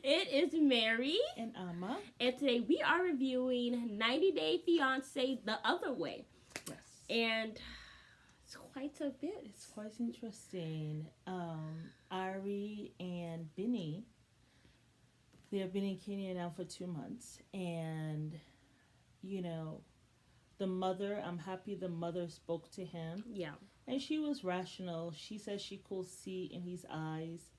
It is Mary. And Amma. And today we are reviewing 90 Day Fiance the other way. Yes. And it's quite a bit. It's quite interesting. Ari and Binny, they have been in Kenya now for 2 months. And, you know, the mother, I'm happy the mother spoke to him. Yeah. And she was rational. She said she could see in his eyes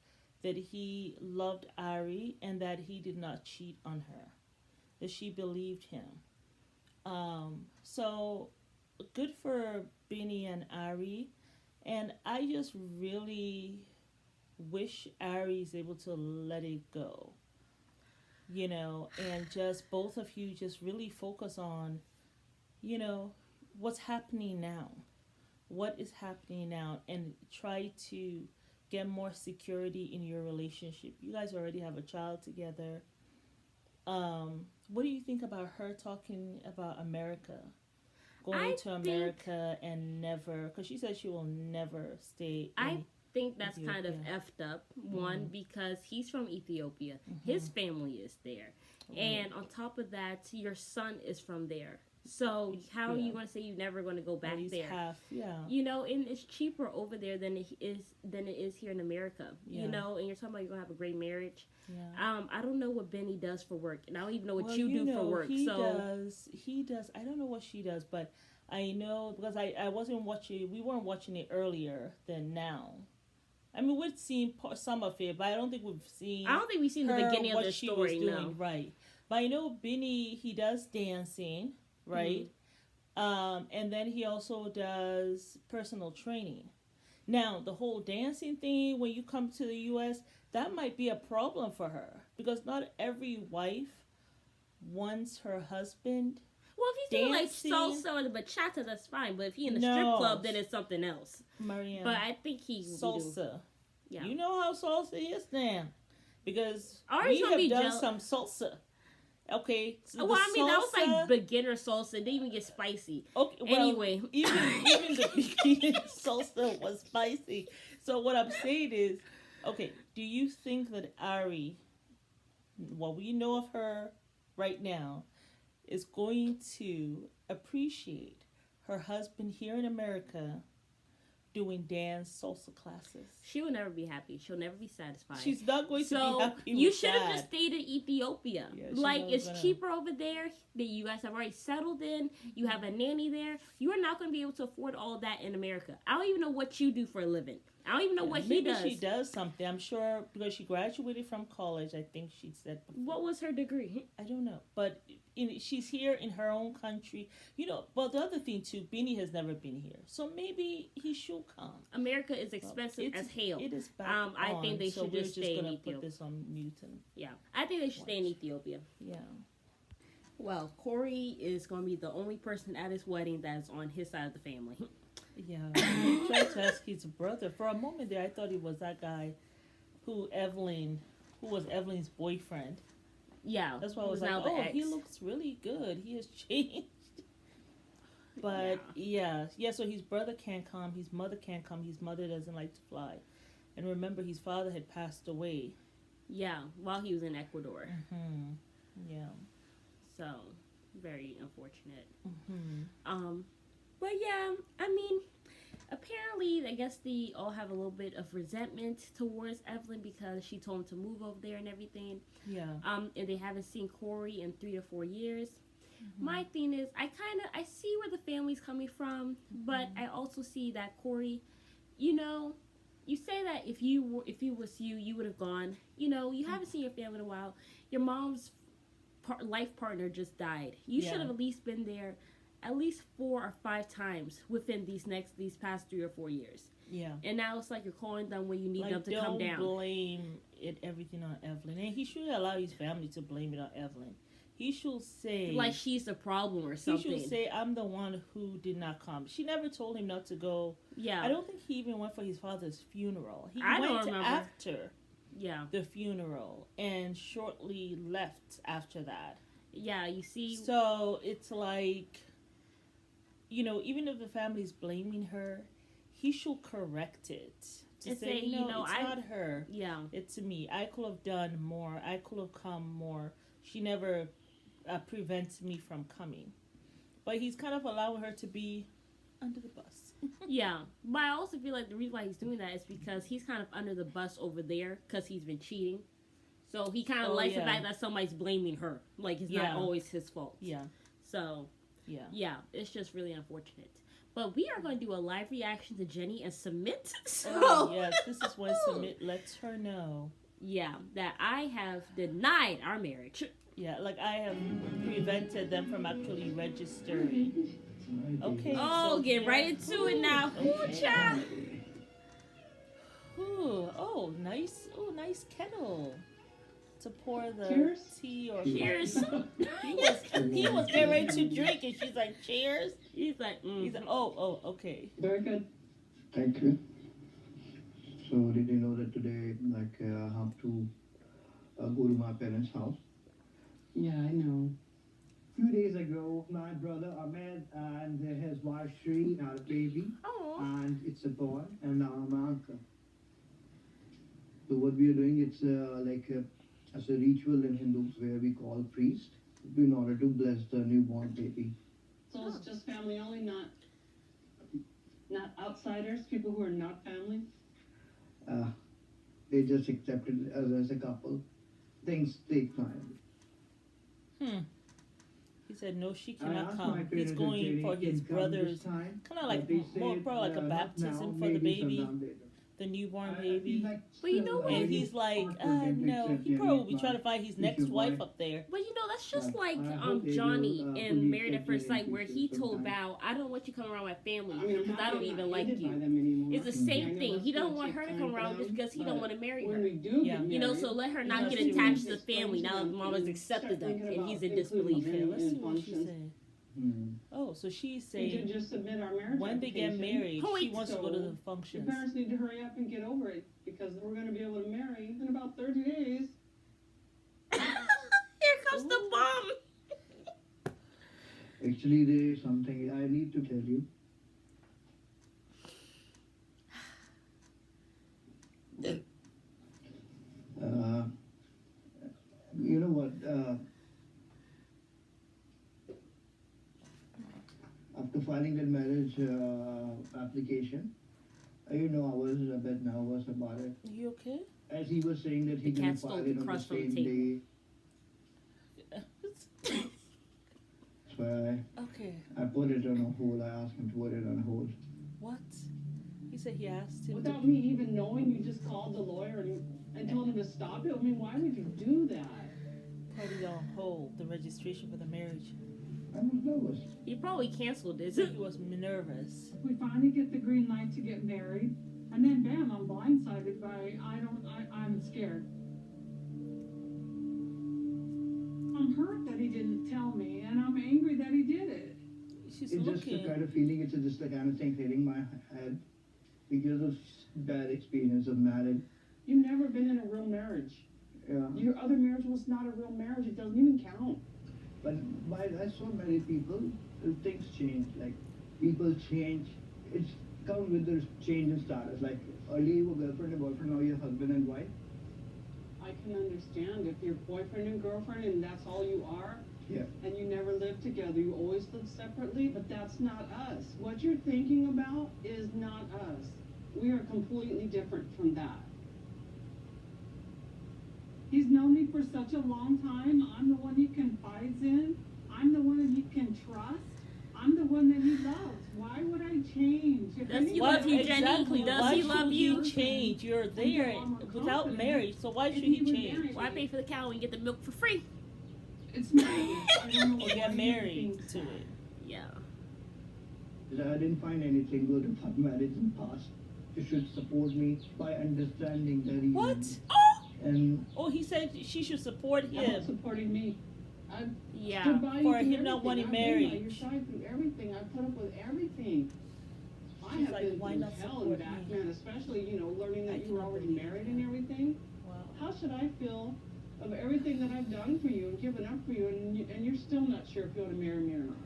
that he loved Ari and that he did not cheat on her, that she believed him. So good for Benny and Ari. And I just really wish Ari is able to let it go, and just both of you just really focus on, what's happening now. What is happening now, and try to get more security in your relationship. You guys already have a child together. What do you think about her talking about America? Going to America and never, because she said she will never stay in I think that's Ethiopia. kind of effed up. One, because he's from Ethiopia. His family is there. Right. And on top of that, your son is from there. So how are you going to say you're never going to go back there? Half, And it's cheaper over there than it is here in America. Yeah. And you're talking about you're going to have a great marriage. Yeah. I don't know what Benny does for work, and I don't even know what you do for work. He does. I don't know what she does, but I know because I wasn't watching. We weren't watching it earlier than now. I mean, we've seen some of it, but I don't think we've seen. I don't think we've seen the beginning of the story. No, right? But I know Benny. He does dancing. Right? And then he also does personal training. Now, the whole dancing thing, when you come to the U.S., that might be a problem for her. Because not every wife wants her husband well, if he's doing like salsa or the bachata, that's fine. But if he's in a strip club, then it's something else. Marianne, but I think he's salsa. Yeah. You know how salsa is now. Because Ari's we have done some salsa. Okay. So well, I mean, that was like beginner salsa. It didn't even get spicy. Okay. Well, anyway, even the beginner salsa was spicy. So what I'm saying is, okay, do you think that Ari, what we know of her right now, is going to appreciate her husband here in America doing dance salsa classes? She will never be happy. She'll never be satisfied. She's not going to be happy. You should have just stayed in Ethiopia. Yeah, it's cheaper over there. That you guys have already settled in. You have a nanny there. You are not going to be able to afford all that in America. I don't even know what you do for a living. I don't even know what he does. Maybe she does something. I'm sure because she graduated from college. I think she said before. What was her degree? I don't know. But she's here in her own country. But the other thing too, Beanie has never been here. So maybe he should come. America is expensive as hell. It is back I think they should just stay in Ethiopia. Put this on mute I think they should stay in Ethiopia. Yeah. Well, Corey is going to be the only person at his wedding that is on his side of the family. Yeah, he tried to ask his brother. For a moment there, I thought he was that guy who was Evelyn's boyfriend. Yeah. That's why I was like, he looks really good. He has changed. But, yeah, so his brother can't come. His mother can't come. His mother doesn't like to fly. And remember, his father had passed away. Yeah, while he was in Ecuador. Mm-hmm. Yeah. So, very unfortunate. Mm-hmm. But yeah, I mean, apparently, I guess they all have a little bit of resentment towards Evelyn because she told him to move over there and everything. Yeah. And they haven't seen Corey in 3 to 4 years. Mm-hmm. My thing is, I see where the family's coming from, but I also see that Corey, you say that if it was you, you would have gone. You haven't seen your family in a while. Your mom's life partner just died. You should have at least been there at least 4 or 5 times within these past 3 or 4 years. Yeah. And now it's like you're calling them when you need them to come down. Don't blame everything on Evelyn. And he should allow his family to blame it on Evelyn. He should say... like she's the problem or something. He should say, I'm the one who did not come. She never told him not to go. Yeah. I don't think he even went for his father's funeral. He went after the funeral and shortly left after that. Yeah, you see... So it's like... even if the family's blaming her, he should correct it to And say, say, you no, know, it's I not her. yeah. It's me. I could have done more. I could have come more. She never prevents me from coming. But he's kind of allowing her to be under the bus. Yeah, but I also feel like the reason why he's doing that is because he's kind of under the bus over there because he's been cheating. So he kind of Oh, likes the yeah. fact that somebody's blaming her. Like it's Yeah. not always his fault. Yeah. So Yeah. yeah, it's just really unfortunate. But we are going to do a live reaction to Jenny and submit. So Oh, yes. This is when Submit lets her know. yeah, that I have denied our marriage. Yeah, like I have prevented them from actually registering. Okay. Oh, so get yeah. right into it now. Ooh, Okay. child. Ooh, oh, nice. Oh, nice kettle to pour the Cheers. tea or Cheers. coffee. He was getting ready to drink, and she's like, "Cheers." He's like, He's like, "Oh, okay." Very good. Thank you. So did you know that today, like, I have to go to my parents' house? Yeah, I know. Few days ago, my brother Ahmed and his wife Shri had a baby, oh, and it's a boy, and now I'm an uncle. So what we are doing, it's as a ritual in Hindus where we call priest in order to bless the newborn baby. So it's just family only, not outsiders, people who are not family. They just accepted us as a couple. Things take time. He said, "No, she I cannot asked my come." He's parents if going Jenny for his can come brother's, this time, kind of but like they more said, probably like a not baptism now, for the maybe baby, sometime later. the newborn I baby. feel like But you still know a what? And very he's like, confident no, accept he Jenny probably as be trying to my find his future next wife wife. up there. but you know that's just But like I hope they Johnny will, in believe Married at that First Sight, Jenny where he teaches told sometime. Val, "I don't want you coming around my family I mean, I'm because I happy don't I'm even not like hated by you." them anymore. It's the Mhm. same I know thing. that's He don't gonna want take her to time come for around just them, because he don't but want to marry when her. we do Yeah. get You know, married, so let her Yeah, not that's get true. attached to the explain family to now that them the mama's and accepted start them thinking and about he's in including disbelief. Okay, Jenny let's in see what she functions. said. Hmm. Oh, so she's We did saying just submit our marriage when they get application. married, Oh, she wait. wants to go to the Your functions. parents need to hurry up and get over it because we're going to be able to marry in about 30 days. Here comes the bomb. Actually, there is something I need to tell you. Uh, you know what? After filing that marriage application, I was a bit nervous about it. You okay? As he was saying that The he gonna cat stole file the it on the crust from the same table. day. So Okay. I put it on a hold. I asked him to put it on hold. What? He said he asked him Without to. me even knowing, you just called the lawyer and told him to stop it. I mean, why would you do that? Put it on hold, the registration for the marriage. I was nervous. He probably canceled it. He was nervous. We finally get the green light to get married, and then bam, I'm blindsided by I'm scared. I'm hurt that he didn't tell me, and I'm angry that he did it. She's It's just a looking. kind of feeling. It's just the kind of thing hitting my head because of bad experience of marriage. You've never been in a real marriage. Yeah. Your other marriage was not a real marriage. It doesn't even count. But I saw many people, things change. Like people change. It's comes with the change in status. Like earlier you were girlfriend and boyfriend, now you're husband and wife. I can understand if you're boyfriend and girlfriend and that's all you are. Yeah. And you never lived together. You always lived separately, but that's not us. What you're thinking about is not us. We are completely different from that. He's known me for such a long time. I'm the one he confides in. I'm the one that he can trust. I'm the one that he loves. Why would I change? If Does he anybody- love you, Jenny? Exactly. Does why he should love you? he change? You're there without marriage, so why If should he he would change? marry Why pay for the cow and get the milk for free? It's not. I don't know Or why get he married thinks to that. it. Yeah. I didn't find anything good about marriage in past. You should support me by understanding the reason. What? And Oh, he said she should support How about him. supporting me? I Yeah. stood by you For through him not everything. wanting I've been by your marriage. side through everything. I put up with everything. I She's have like, been why through not hell support and back, me? man. Especially, learning I that you were cannot already believe married that. and everything. Wow. How should I feel of everything that I've done for you and given up for you, and you're still not sure if you want to marry me or not?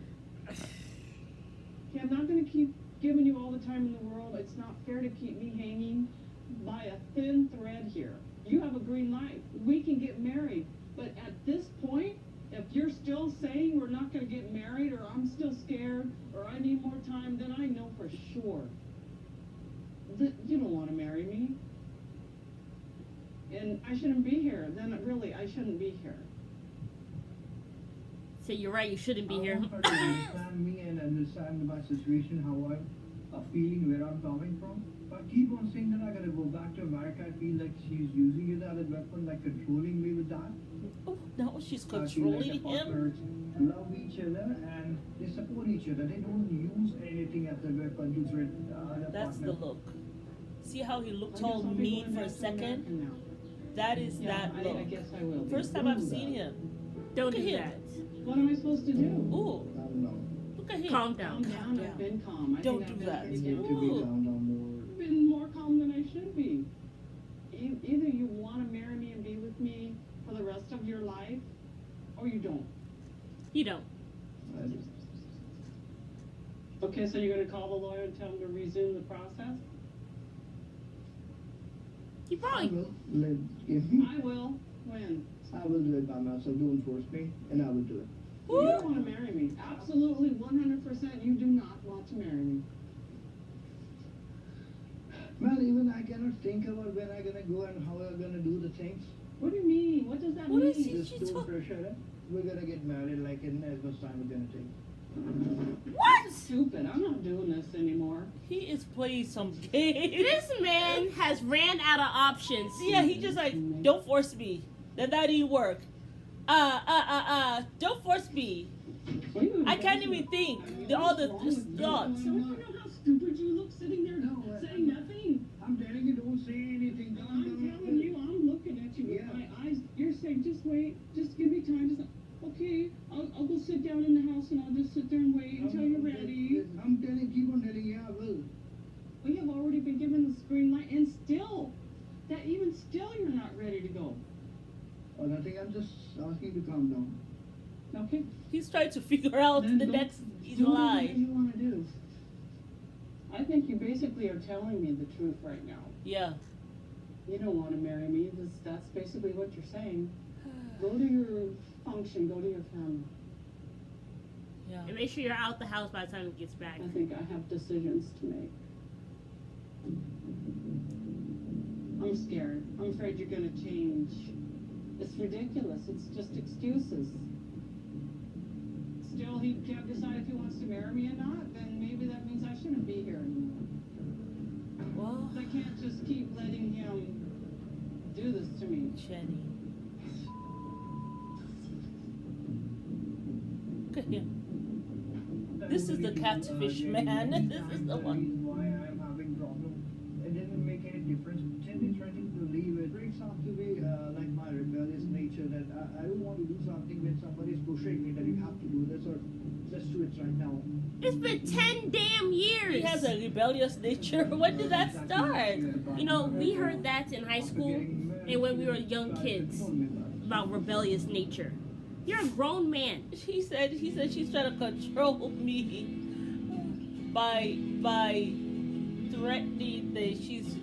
Okay, I'm not going to keep giving you all the time in the world. It's not fair to keep me hanging. by a thin thread here. You have a green light. We can get married. But at this point, if you're still saying we're not going to get married, or I'm still scared, or I need more time, then I know for sure that you don't want to marry me. And I shouldn't be here. Then really, I shouldn't be here. So you're right, you shouldn't be I here. want her to understand me and understand my situation, how I'm feeling, where I'm coming from. If I keep on saying that I gotta go back to America, I feel like she's using it as a weapon, like controlling me with that. Oh, no, she's I feel like the controlling him. partners love each other and they support each other. They don't use anything as a weapon to threat other That's the partner. look. See how he looked I guess all I'll be mean going for a back to America second? now. That is Yeah, that look. I guess I will. First time I've seen him. Don't Look do at him. that. What am I supposed to do? Ooh, Calm down. look at him. Calm Calm down. down. I've been calm. I Don't think I've do been that. pretty You need calm. to be Ooh. calm down more. I've been more calm than I should be. Either you want to marry me and be with me for the rest of your life, or you don't. You don't. I do. Okay, so you're going to call the lawyer and tell him to resume the process? You I probably. will. Give me. I will. When? I will do it by myself. Don't force me, and I will do it. You don't want to marry me. Absolutely 100% you do not want to marry me. Well, even I cannot think about when I'm gonna go and how I'm gonna do the things. What do you mean? What does that What mean? is he- Just she don't talk- pressure it. We're gonna get married like in as much time we're gonna take. What? Stupid. I'm not doing this anymore. He is playing some games. This man has ran out of options. Yeah, he just like, don't force me. That didn't work. Don't force me. What are you I can't embarrassing? even think. I mean, All what's the wrong with you? thoughts. Don't you know how stupid you look sitting there No, saying nothing? I'm telling you, don't say anything. I'm telling you, I'm looking at you with Yeah. my eyes. You're saying, just wait, just give me time. Just okay, I'll go sit down in the house and I'll just sit there and wait until you're ready. I'm telling, keep on telling, yeah, I will. We have already been given the green light, and still, even still, you're not ready to go. Oh, nothing, I'm just asking you to calm down. Okay. He's trying to figure out Then the don't next do whatever lie. you want to do. I think you basically are telling me the truth right now. Yeah. You don't want to marry me. That's basically what you're saying. Go to your function. Go to your family. Yeah. And make sure you're out the house by the time he gets back. I think I have decisions to make. I'm scared. I'm afraid you're going to change. It's ridiculous. It's just excuses. Still, he can't decide if he wants to marry me or not, then maybe that means I shouldn't be here anymore. Well, I can't just keep letting him do this to me. Jenny. Look at him. This is the catfish man. This is the one. reason why I'm having problem. It didn't make any difference. Jenny threatening to leave. It breaks out to be like my rebellious nature that I don't want to do something when somebody's pushing me that you have to do this or just do it right now. It's been 10 damn years. He has a rebellious nature. When did that start? You know, we heard that in high school and when we were young kids about rebellious nature. You're a grown man. He said she's trying to control me by threatening that she's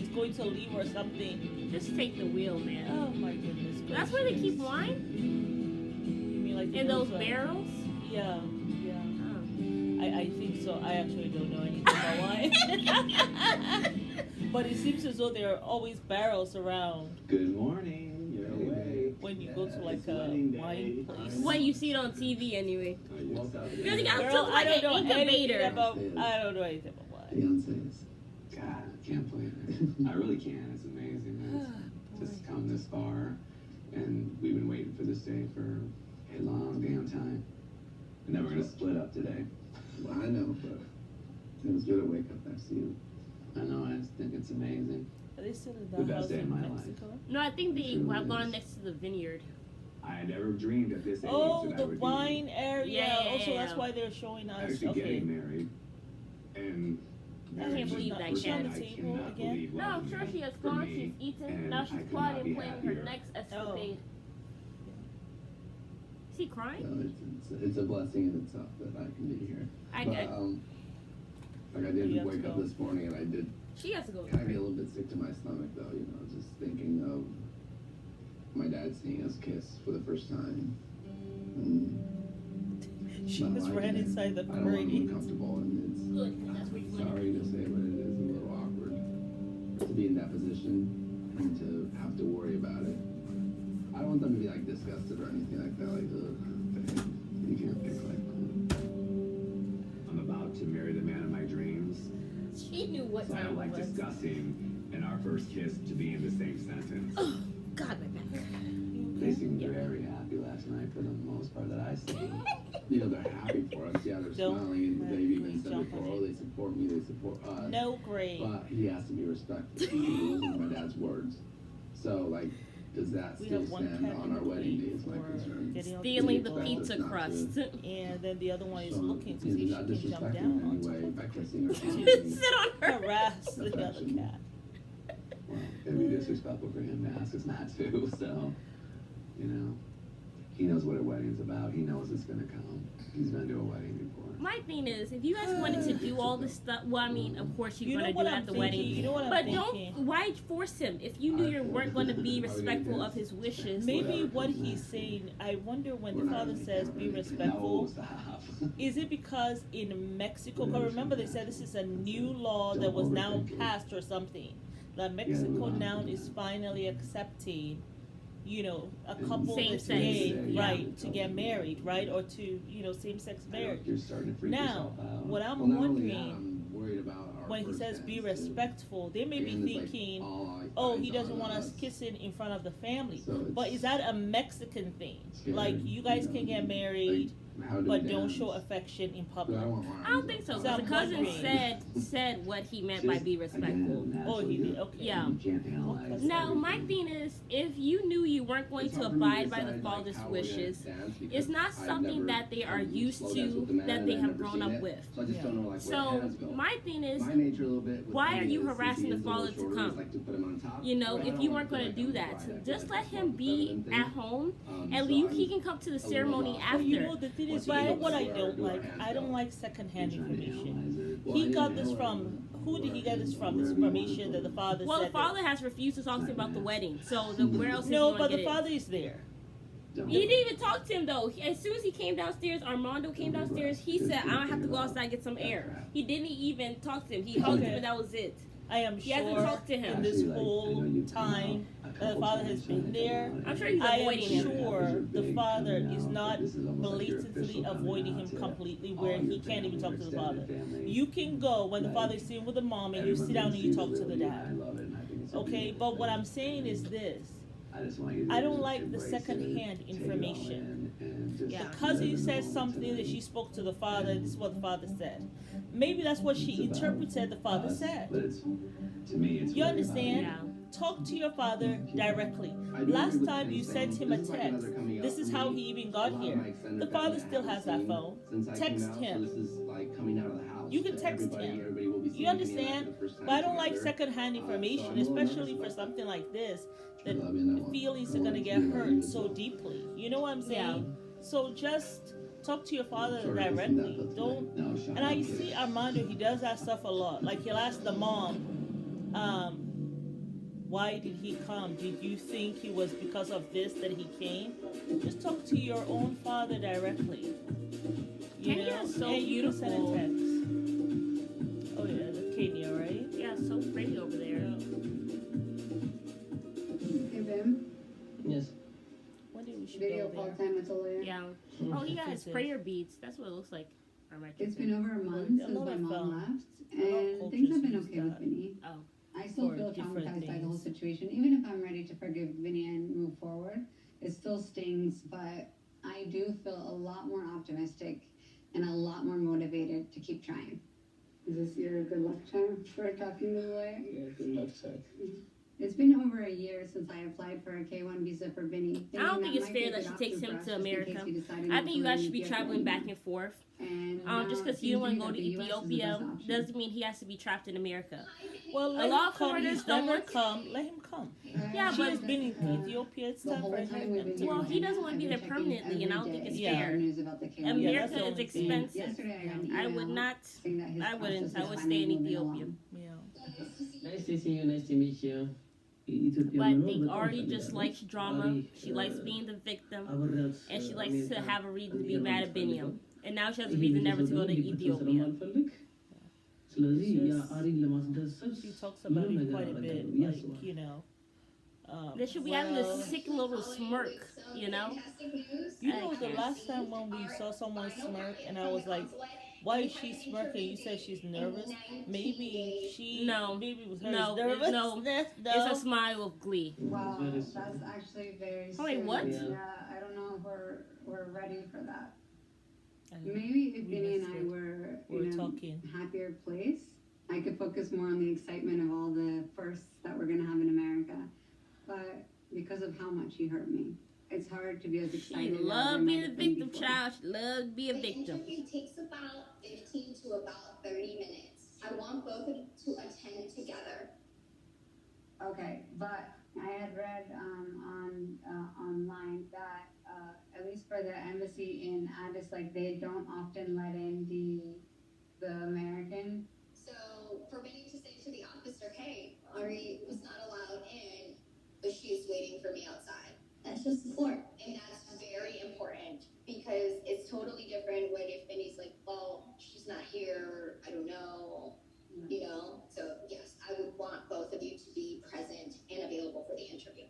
going to leave or something. Just take the wheel, man. Oh my goodness gracious. That's where they keep wine? You mean like In those are- barrels? Yeah. Oh. I think so. I actually don't know anything about wine. But it seems as though there are always barrels around Good morning. You're awake. when you go to like It's a wedding day. wine place. When you see it on TV anyway. Oh, you're so Really got Girl, something like I don't an know anything incubator. about. I don't know anything about wine. Fiance's. God, I can't believe it. I really can't. It's amazing. It's just come this far, and we've been waiting for this day for a long damn time. And then we're gonna split up today. Well, I know, but it was good to wake up next to you. I know. I just think it's amazing. Are they still in The the best house day of in my life. Mexico? No, I think they Sure have gone is. next to the vineyard. I never dreamed at this age Oh, that I the would wine area. Yeah, yeah, Also, that's yeah. why they're showing be us. actually Okay. getting married. And I can't marriage is believe not that something cat. I On the table cannot again? believe No, love I'm sure me she has for gone, me, she's eaten, and now I she's could not plotting be and planning her happier. next Oh. escapade. Is he crying? No, it's a blessing in itself that I can be here. I But did. like I You did have wake to up go. this morning and I did She has to go. I get a little bit sick to my stomach though, you know, just thinking of my dad seeing us kiss for the first time. She Not was liking right it. inside the I don't want to be parade. uncomfortable, and it's Good, 'cause that's where you want sorry to say, but it is a little awkward to be in that position and to have to worry about it. I don't want them to be like disgusted or anything like that. Like, you can't pick like. I'm about to marry the man of my dreams, She knew what so I time don't it like was. discussing and our first kiss to be in the same sentence. Oh, God, my back. They seemed very happy last night for the most part that I see. You know, they're happy for us. Yeah, they're Don't smiling, and let they've me even said jump before, on oh, they support me, they support us. No grade. But he has to be respectful. Those are my dad's words. So, like, does that We still have one stand cat on in our the wedding plate day is my for concern. getting on Stealing the Expect us pizza not to- crust. And then the other one is So, looking to you see if know, not she can jump disrespecting down in on any top way of by her. kissing or Sit something. on her. Harass the other Affection. cat. Well, it'd be disrespectful for him to ask us not to, so, you know, he knows what a wedding's about. He knows it's gonna come. He's been to a wedding before. My thing is, if you guys wanted to do all this stuff, well, I mean, of course you're You know gonna do what it I'm at the thinking? wedding. You know what I'm But thinking? don't, why force him? If you knew you weren't going to be respectful of his wishes. Maybe what he's saying, I wonder when the father says be No, respectful, stop. is it because in Mexico, because remember they said this is a new law that was now passed or something, that Mexico now is finally accepting, you know, a couple Same that's sex. gay, Yeah. right, to get married, right, or to, you know, same-sex marriage. You're starting to freak Now, yourself out. what I'm Well, not only that, wondering, I'm worried about our when he first says be dance, too. respectful, they may be Again, it's like thinking, all eyes oh, he on doesn't want us us. kissing in front of the family. So it's But is that a Mexican thing? scary, Like, you guys know, can get married, like, how do but we don't dance? show affection in But public. I don't think so. So Because I'm the cousin wondering. said what he meant by be respectful. Again, Oh, he naturally, did, okay. Yeah. You can't analyze. Now, my everything. thing is, if you knew you weren't going It's to hard for me abide by the decide, like, father's how we're gonna wishes, dance because it's not I've something never that they are done used slow dance to, with the man, that and they I've have never grown seen up it, with. So I just don't know like where So, hands go. my thing is, My nature a little bit with why him are you is, since harassing he the is a little father to shorter, come? is, like, to put him on top. you know, But I if don't you wanna weren't feel going to like do I'm that, the bride. I feel just like let that's more him of a be feminine thing. at home, and So he I'm can come to the a little ceremony lost. But you after. know, the thing What's is, the you know deal? what I Where don't do our like? hands I don't go? like secondhand You're trying to information. analyze it. Well, He I got didn't this know from, who did he get this from? This Wherever you want information to that the father Well, the said father that. has refused to talk to him about the wedding, so the, where else is he No, going but to the get it? father is there. Don't He didn't even talk to him though. As soon as he came downstairs, Armando came downstairs. He said, "I don't have to go outside and get some air." He didn't even talk to him. He hugged him, and that was it. I am He hasn't sure talked to him. in this Actually, like, I know whole you've come time out a the couple father times has been trying to there, come on I'm sure and he's I am avoiding him. sure the Big father coming is out, not but this is almost like your blatantly official coming avoiding out him to completely all where your he can't even family, talk your to the father. extended family. You can go when the Like, father's sitting with the mom and you everyone sit down and gets you to talk to see the you, dad. and I love it, and I think it's a Okay, beautiful but what thing. I'm saying is this. I just want you to I don't just like the embrace it, second-hand take it all information. in, and just Yeah. live Because he in the said moment something that tonight. she spoke to the father, and this is what the father said. Maybe that's what she It's about interpreted the father us, said. But it's, to me, it's You really understand? Yeah. Talk to your father directly. I do agree Last with time Ken you saying sent him a this is like text. another coming out This is for how me. he even A got lot of here. my extended The family father I still haven't has that seen phone. since I Text came out, him. So this is like coming out of the house. You can to text everybody. him. Everybody will be seeing You me and I understand? for the first time But I don't like together. secondhand So I'm information, a little especially nervous for about something like this, that. that I mean, I the want- feelings I are want gonna to get be like hurt you as so well. deeply. You know what I'm Yeah. saying? So just talk to your father Sure, I can see that, directly. but Don't. No, shut And I up. see Armando, he does that stuff a lot. Like he'll ask the mom, why did he come? Did you think he was because of this that he came? Just talk to your own father directly. You Kenya know? is so and you can send a beautiful. text. Oh yeah, that's Kenya, right? Yeah, so pretty over there. Hey, Bim. Yes. One day we should Video go call there. time with the lawyer. Yeah. Oh, he got his Visit. prayer beads. That's what it looks like. Or my It's kid been over a month A since lot my of, mom left, a lot of and things have been cultures okay use with that. Vinny. Oh. I still for feel different traumatized by the whole things. situation. Even if I'm ready to forgive Vinny and move forward, it still stings, but I do feel a lot more optimistic and a lot more motivated to keep trying. Is this your good luck time for talking to the lawyer? Yeah, good luck, sir. It's been over a year since I applied for a K-1 visa for Vinny. I don't thinking think it's might fair be a that good she takes option him for us, to just in case America. he decided I not think to you guys leave should be the traveling F1 back and forth. And Just because it you don't seems want to go to the US is the best Ethiopia option. doesn't mean he has to be trapped in America. Well, A let lot him of come. foreigners He's don't never want- come. Let him come. Yeah, She but- has been in Ethiopia. It's The time whole for time him we've been to here, Well, he doesn't I've want to be been there checking permanently, and I don't every think day it's Yeah. fair. news about the K-1. Yeah, America that's the is only thing. expensive. Yesterday I got an I email would not. saying that his I wouldn't. process I is would finally stay in moving Ethiopia. along. Yeah. Hi Stacey, nice to meet you. But I think Ari just likes drama. She likes being the victim, and she likes to have a reason to be mad at Biniam. And now she has a reason never to go to Ethiopia. She talks about it quite a bit, like, you know. They should be having a sick little smirk, you know? You know, the last time when we saw someone smirk, and I was like, "Why is she smirking?" You said she's nervous. Maybe she. No. Maybe it was her No, nervous. no. No. It's a smile of glee. Wow, that's actually very Oh, wait, what? serious. Yeah, I don't know if we're ready for that. Maybe if Vinny and I were in a happier place, I could focus more on the excitement of all the firsts that we're gonna have in America. But because of how much he hurt me, it's hard to be as excited. She loved being a victim, child. She loved to be a victim. The interview takes about 15 to about 30 minutes. I want both of you to attend together. Okay, but I had read online that at least for the embassy in Addis, like they don't often let in the American. So for Vinny to say to the officer, "Hey, Ari was not allowed in, but she is waiting for me outside." That's just support, and that's very important because it's totally different when if Vinny's like, "Well, she's not here, I don't know." You know, so yes, I would want both of you to be present and available for the interview.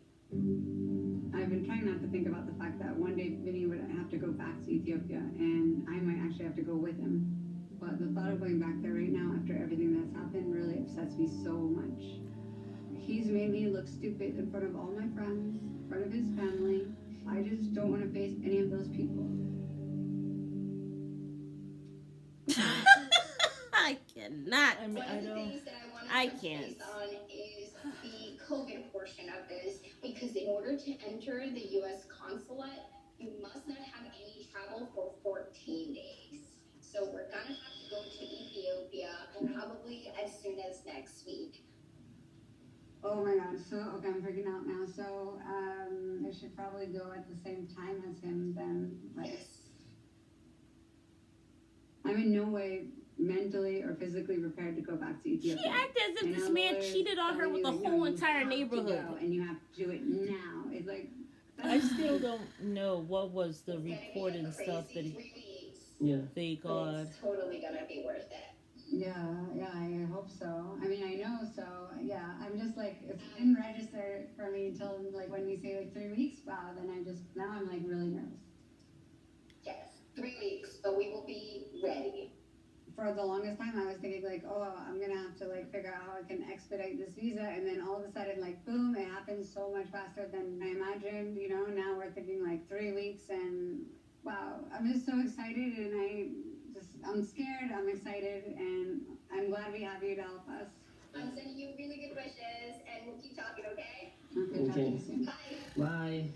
I've been trying not to think about the fact that one day Vinny would have to go back to Ethiopia and I might actually have to go with him. But the thought of going back there right now after everything that's happened really upsets me so much. He's made me look stupid in front of all my friends, in front of his family. I just don't want to face any of those people. I cannot. I mean, One of the things that I want to I touch can't. base on is the COVID portion of this, because in order to enter the U.S. consulate, you must not have any travel for 14 days. So we're gonna have to go to Ethiopia probably as soon as next week. Oh my god, so okay, I'm freaking out now. So I should probably go at the same time as him then. Like, I'm in no way mentally or physically prepared to go back to Ethiopia. She acted as if this man cheated on her with the whole entire neighborhood. And you have to do it now. It's like I still don't know what was the report and stuff that they got. It's totally gonna be worth it. Yeah, I hope so. I mean, I know, so yeah. I'm just like, it didn't register for me until like when you say like 3 weeks. Wow, then now I'm like really nervous. Yes, 3 weeks, but we will be ready. For the longest time, I was thinking like, oh, I'm gonna have to like figure out how I can expedite this visa, and then all of a sudden, like, boom, it happens so much faster than I imagined. You know, now we're thinking like 3 weeks, and wow, I'm just so excited, and I'm scared, I'm excited, and I'm glad we have you to help us. I'm sending you really good wishes, and we'll keep talking, okay? Okay. Talk to you soon. Bye. Bye.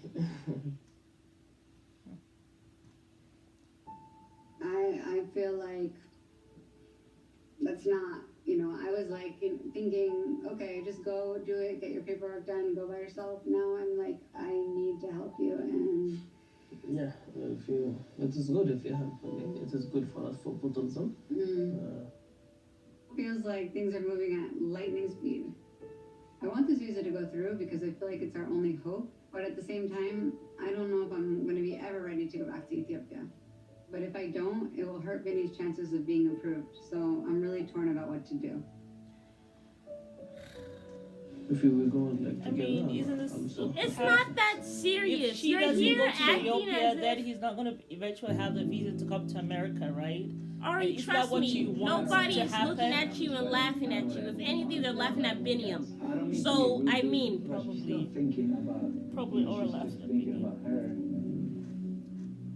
I feel like that's not, I was like thinking, okay, just go do it, get your paperwork done, go by yourself. Now I'm like, I need to help you, and Yeah, it is good if you have. I mean, it is good for us, for both of them. feels like things are moving at lightning speed. I want this visa to go through because I feel like it's our only hope, but at the same time, I don't know if I'm going to be ever ready to go back to Ethiopia. But if I don't, it will hurt Vinny's chances of being approved. So I'm really torn about what to do. If you were going like I together, mean, isn't this? It's not that serious. If she You're doesn't here go to acting Ethiopia, as then if... he's not going to eventually have the visa to come to America, right? Ari, And is that trust what me, you want nobody to is happen? looking at you and laughing at you. If anything, they're laughing at Biniam. So, I mean, Probably or laughing at me.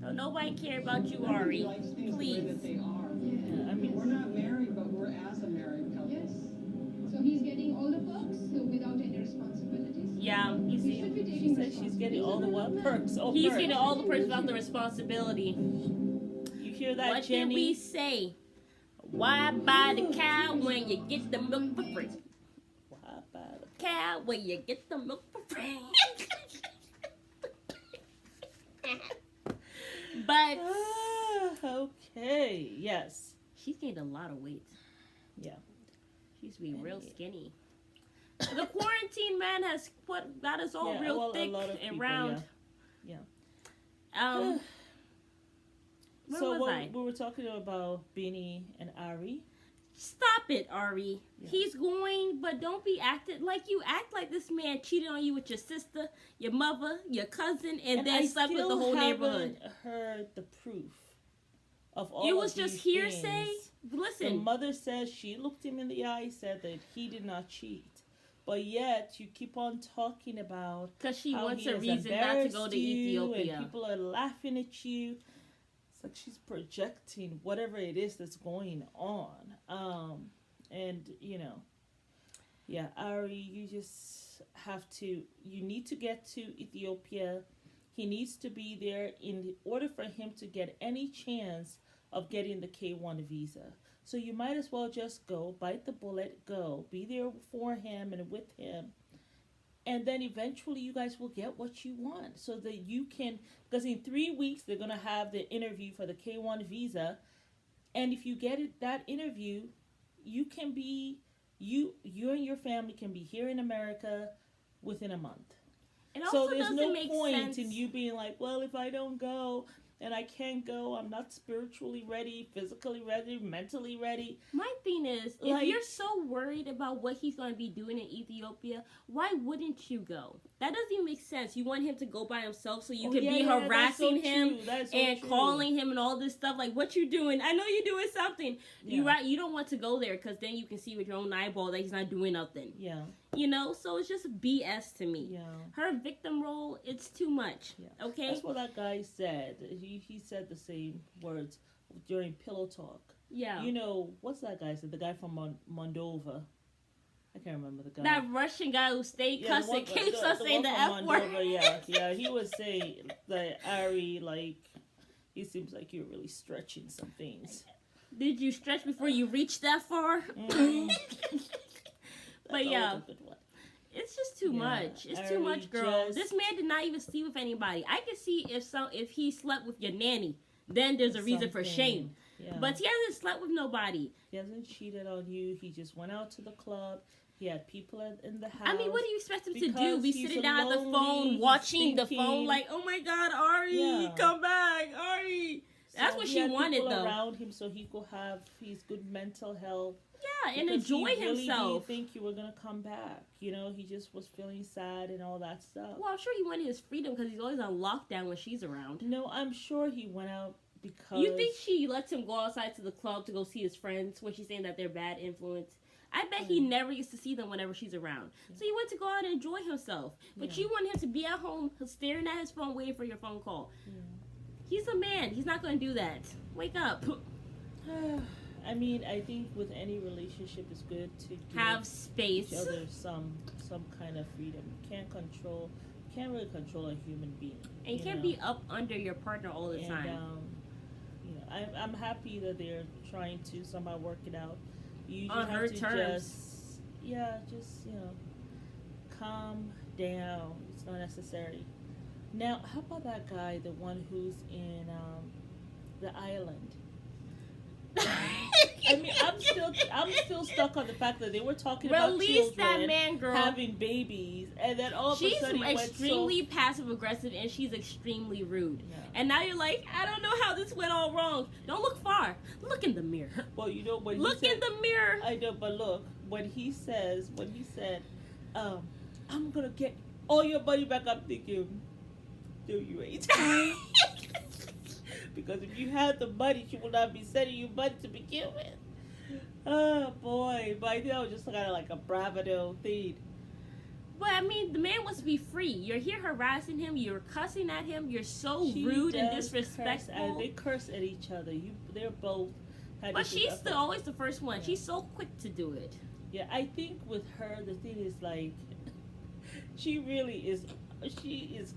no, nobody care about you, Ari. Please. I mean, We're not married, but we're as a married couple. Yes. So he's getting all the perks without any responsibilities. Yeah, you He should be see, taking she says she's getting all the what perks. Oh, he's perks. getting all the perks without the responsibility. You hear that, What Jenny? did we say? Why buy the cow when you get the milk for free? Why buy the Cow when you get the milk for free. But okay, yes. she's gained a lot of weight. Yeah. She used to be real skinny. The quarantine, man, has got us all real thick and people, round. Yeah. Where So was I? we were talking about Beanie and Ari. Stop it, Ari. Yeah. He's going, but don't be acting like you act like this man cheated on you with your sister, your mother, your cousin, and then I slept with the still whole neighborhood. haven't heard the proof of all It was of just these hearsay. things. The Listen, mother says she looked him in the eye, said that he did not cheat. But yet you keep on talking about because she how wants he a has reason not to go embarrassed to you, Ethiopia. and people are laughing at you. It's like she's projecting whatever it is that's going on. And yeah, Ari, you just have to. You need to get to Ethiopia. He needs to be there in order for him to get any chance of getting the K1 visa. So you might as well just go, bite the bullet, go, be there for him and with him. And then eventually you guys will get what you want so that you can, because in 3 weeks they're going to have the interview for the K1 visa. And if you get that interview, you can be, you and your family can be here in America within a month. It So also there's doesn't no make point sense. in you being like, well, if I don't go and I can't go, I'm not spiritually ready, physically ready, mentally ready. My thing is, Like- if you're so worried about what he's going to be doing in Ethiopia, why wouldn't you go? That doesn't even make sense. You want him to go by himself so you can be harassing him and calling him and all this stuff. Like, what you doing? I know you're doing something. Yeah. You don't want to go there because then you can see with your own eyeball that he's not doing nothing. Yeah. So it's just BS to me. Yeah. Her victim role, it's too much. Yeah. Okay? That's what that guy said. He said the same words during Pillow Talk. Yeah. What's that guy said? The guy from Moldova. I can't remember the guy. That Russian guy who stayed cussing, keeps us saying the one F from word. Moldova, yeah. He was saying that Ari, he seems like you're really stretching some things. Did you stretch before you reached that far? But yeah, it's just too much. It's too much, girl. This man did not even sleep with anybody. I can see if he slept with your nanny, then there's a reason for shame. Yeah. But he hasn't slept with nobody. He hasn't cheated on you. He just went out to the club. He had people in the house. I mean, what do you expect him to do? Be sitting down at the phone, lonely, watching the phone, like, oh my God, Ari, come back, Ari. That's what she wanted, though. Around him so he could have his good mental health. Yeah, and enjoy himself. Didn't think you were gonna come back. He just was feeling sad and all that stuff. Well, I'm sure he wanted his freedom because he's always on lockdown when she's around. No, I'm sure he went out because. You think she lets him go outside to the club to go see his friends when she's saying that they're bad influence? I bet he never gets to see them whenever she's around. So he went to go out and enjoy himself. But you want him to be at home staring at his phone waiting for your phone call. Yeah. He's a man. He's not going to do that. Wake up. I mean, I think with any relationship, it's good to have space. Each other some kind of freedom. You can't really control a human being. And you can't be up under your partner all the time. I'm happy that they're trying to somehow work it out. You just on her terms. Just calm down. It's not necessary. Now, how about that guy, the one who's in the island? I mean, I'm still stuck on the fact that they were talking about children that man, girl. having babies, and then all of a sudden she's extremely passive aggressive and she's extremely rude. Yeah. And now you're like, I don't know how this went all wrong. Don't look far. Look in the mirror. Well, when look in the mirror. I know, but look when he said, I'm gonna get all your money back. I'm thinking, no, you ain't. Because if you had the money, she would not be sending you money to begin with. Oh boy, but I think that was just kind of like a bravado thing. But I mean, the man wants to be free. You're here harassing him. You're cussing at him. You're so rude and disrespectful. And they curse at each other. They're both. But she's always the first one. Yeah. She's so quick to do it. Yeah, I think with her, the thing is like, she is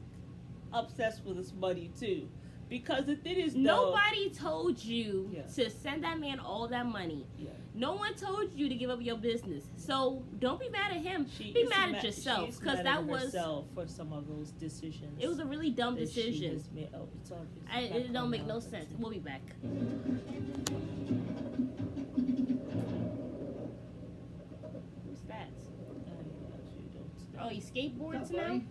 obsessed with this money too. Because the thing is, nobody told you to send that man all that money. Yeah. No one told you to give up your business. So don't be mad at him. Be mad at yourself, because that was herself for some of those decisions. It was a really dumb decision. It don't make no sense. We'll be back. Who's that? Oh, he skateboards What's up, now? buddy?